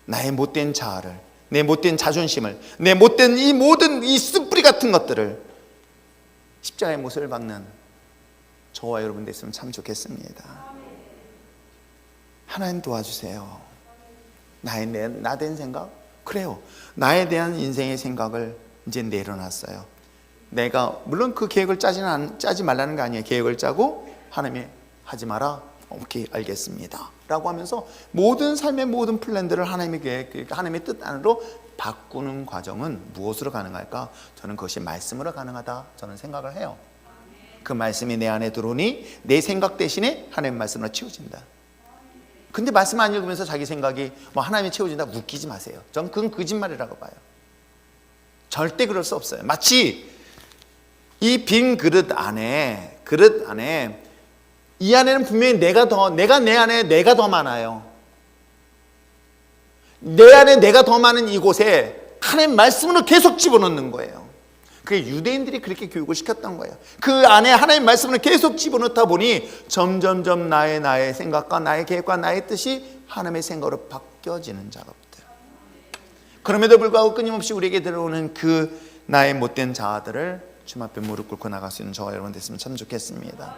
[SPEAKER 1] 나의 못된 자아를, 내 못된 자존심을, 내 못된 이 모든 이 쓴뿌리 같은 것들을 십자가의 못을 박는 저와 여러분 됐으면 참 좋겠습니다. 하나님 도와주세요. 나 된 생각? 그래요. 나에 대한 인생의 생각을 이제 내려놨어요. 내가 물론 그 계획을 짜지 말라는 거 아니에요. 계획을 짜고 하나님이 하지 마라. 오케이, 알겠습니다 라고 하면서 모든 삶의 모든 플랜들을 하나님의 계획, 하나님의 뜻 안으로 바꾸는 과정은 무엇으로 가능할까? 저는 그것이 말씀으로 가능하다 저는 생각을 해요. 그 말씀이 내 안에 들어오니 내 생각 대신에 하나님의 말씀으로 채워진다. 근데 말씀 안 읽으면서 자기 생각이 하나님이 채워진다, 웃기지 마세요. 전 그건 거짓말이라고 봐요. 절대 그럴 수 없어요. 마치 이 빈 그릇 안에 이 안에는 분명히 내가 내 안에 내가 더 많아요. 내 안에 내가 더 많은 이곳에 하나님 말씀으로 계속 집어넣는 거예요. 그게 유대인들이 그렇게 교육을 시켰던 거예요. 그 안에 하나님 말씀을 계속 집어넣다 보니 점점점 나의 생각과 나의 계획과 나의 뜻이 하나님의 생각으로 바뀌어지는 작업들. 그럼에도 불구하고 끊임없이 우리에게 들어오는 그 나의 못된 자아들을 주님 앞에 무릎 꿇고 나갈 수 있는 저와 여러분 됐으면 참 좋겠습니다.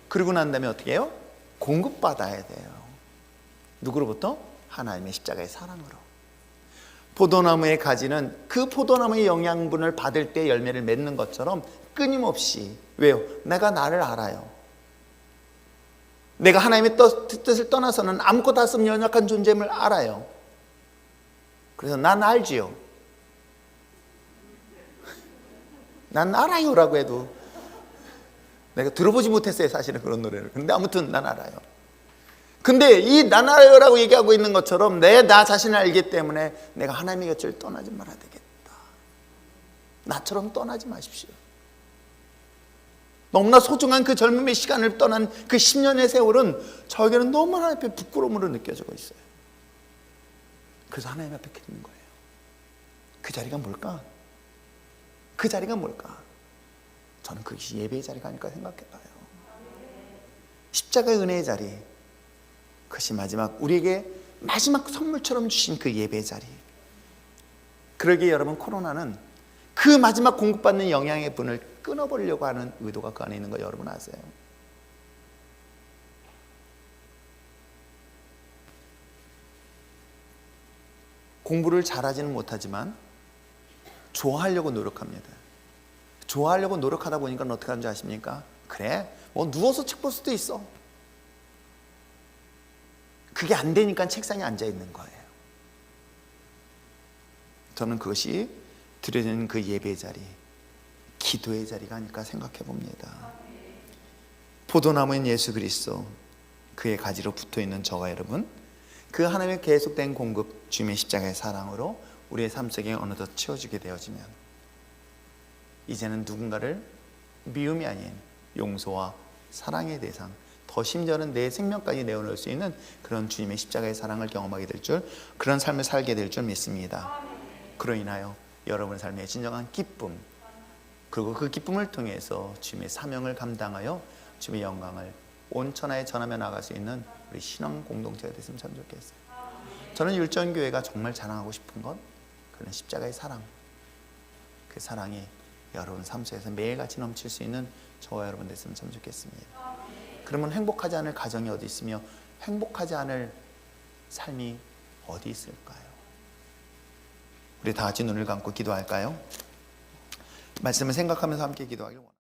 [SPEAKER 1] 그리고 난 다음에 어떻게 해요? 공급받아야 돼요. 누구로부터? 하나님의 십자가의 사랑으로. 포도나무의 가지는 그 포도나무의 영양분을 받을 때 열매를 맺는 것처럼 끊임없이. 왜요? 내가 나를 알아요. 내가 하나님의 뜻을 떠나서는 아무것도 할 수 없는 연약한 존재임을 알아요. 그래서 난 알지요. 난 알아요라고 해도 내가 들어보지 못했어요, 사실은 그런 노래를. 근데 아무튼 난 알아요. 근데 이 나나요라고 얘기하고 있는 것처럼 나 자신을 알기 때문에 내가 하나님의 곁을 떠나지 말아야 되겠다. 나처럼 떠나지 마십시오. 너무나 소중한 그 젊음의 시간을 떠난 그 10년의 세월은 저에게는 너무 하나님 앞에 부끄러움으로 느껴지고 있어요. 그래서 하나님 앞에 기도는 거예요. 그 자리가 뭘까? 그 자리가 뭘까? 저는 그것이 예배의 자리가 아닐까 생각해봐요. 십자가의 은혜의 자리, 그것이 우리에게 마지막 선물처럼 주신 그 예배의 자리. 그러기에 여러분, 코로나는 그 마지막 공급받는 영양의 분을 끊어버리려고 하는 의도가 그 안에 있는 거 여러분 아세요? 공부를 잘하지는 못하지만 좋아하려고 노력합니다. 좋아하려고 노력하다 보니까 어떻게 하는지 아십니까? 그래, 뭐 누워서 책 볼 수도 있어. 그게 안 되니까 책상에 앉아 있는 거예요. 저는 그것이 드려지는 그 예배의 자리, 기도의 자리가 아닐까 생각해 봅니다. 포도나무인 예수 그리스도, 그의 가지로 붙어있는 저와 여러분, 그 하나님의 계속된 공급, 주님의 십자가의 사랑으로 우리의 삶 속에 어느덧 채워지게 되어지면 이제는 누군가를 미움이 아닌 용서와 사랑의 대상, 더 심지어는 내 생명까지 내어놓을 수 있는 그런 주님의 십자가의 사랑을 경험하게 될 줄, 그런 삶을 살게 될 줄 믿습니다. 그로 인하여 여러분의 삶의 진정한 기쁨, 그리고 그 기쁨을 통해서 주님의 사명을 감당하여 주님의 영광을 온 천하에 전하며 나갈 수 있는 우리 신앙 공동체가 됐으면 참 좋겠어요. 저는 율전교회가 정말 자랑하고 싶은 건 그런 십자가의 사랑, 그 사랑이 여러분 삶 속에서 매일같이 넘칠 수 있는 저와 여러분 됐으면 참 좋겠습니다. 그러면 행복하지 않을 가정이 어디 있으며 행복하지 않을 삶이 어디 있을까요? 우리 다 같이 눈을 감고 기도할까요? 말씀을 생각하면서 함께 기도하길 원합니다.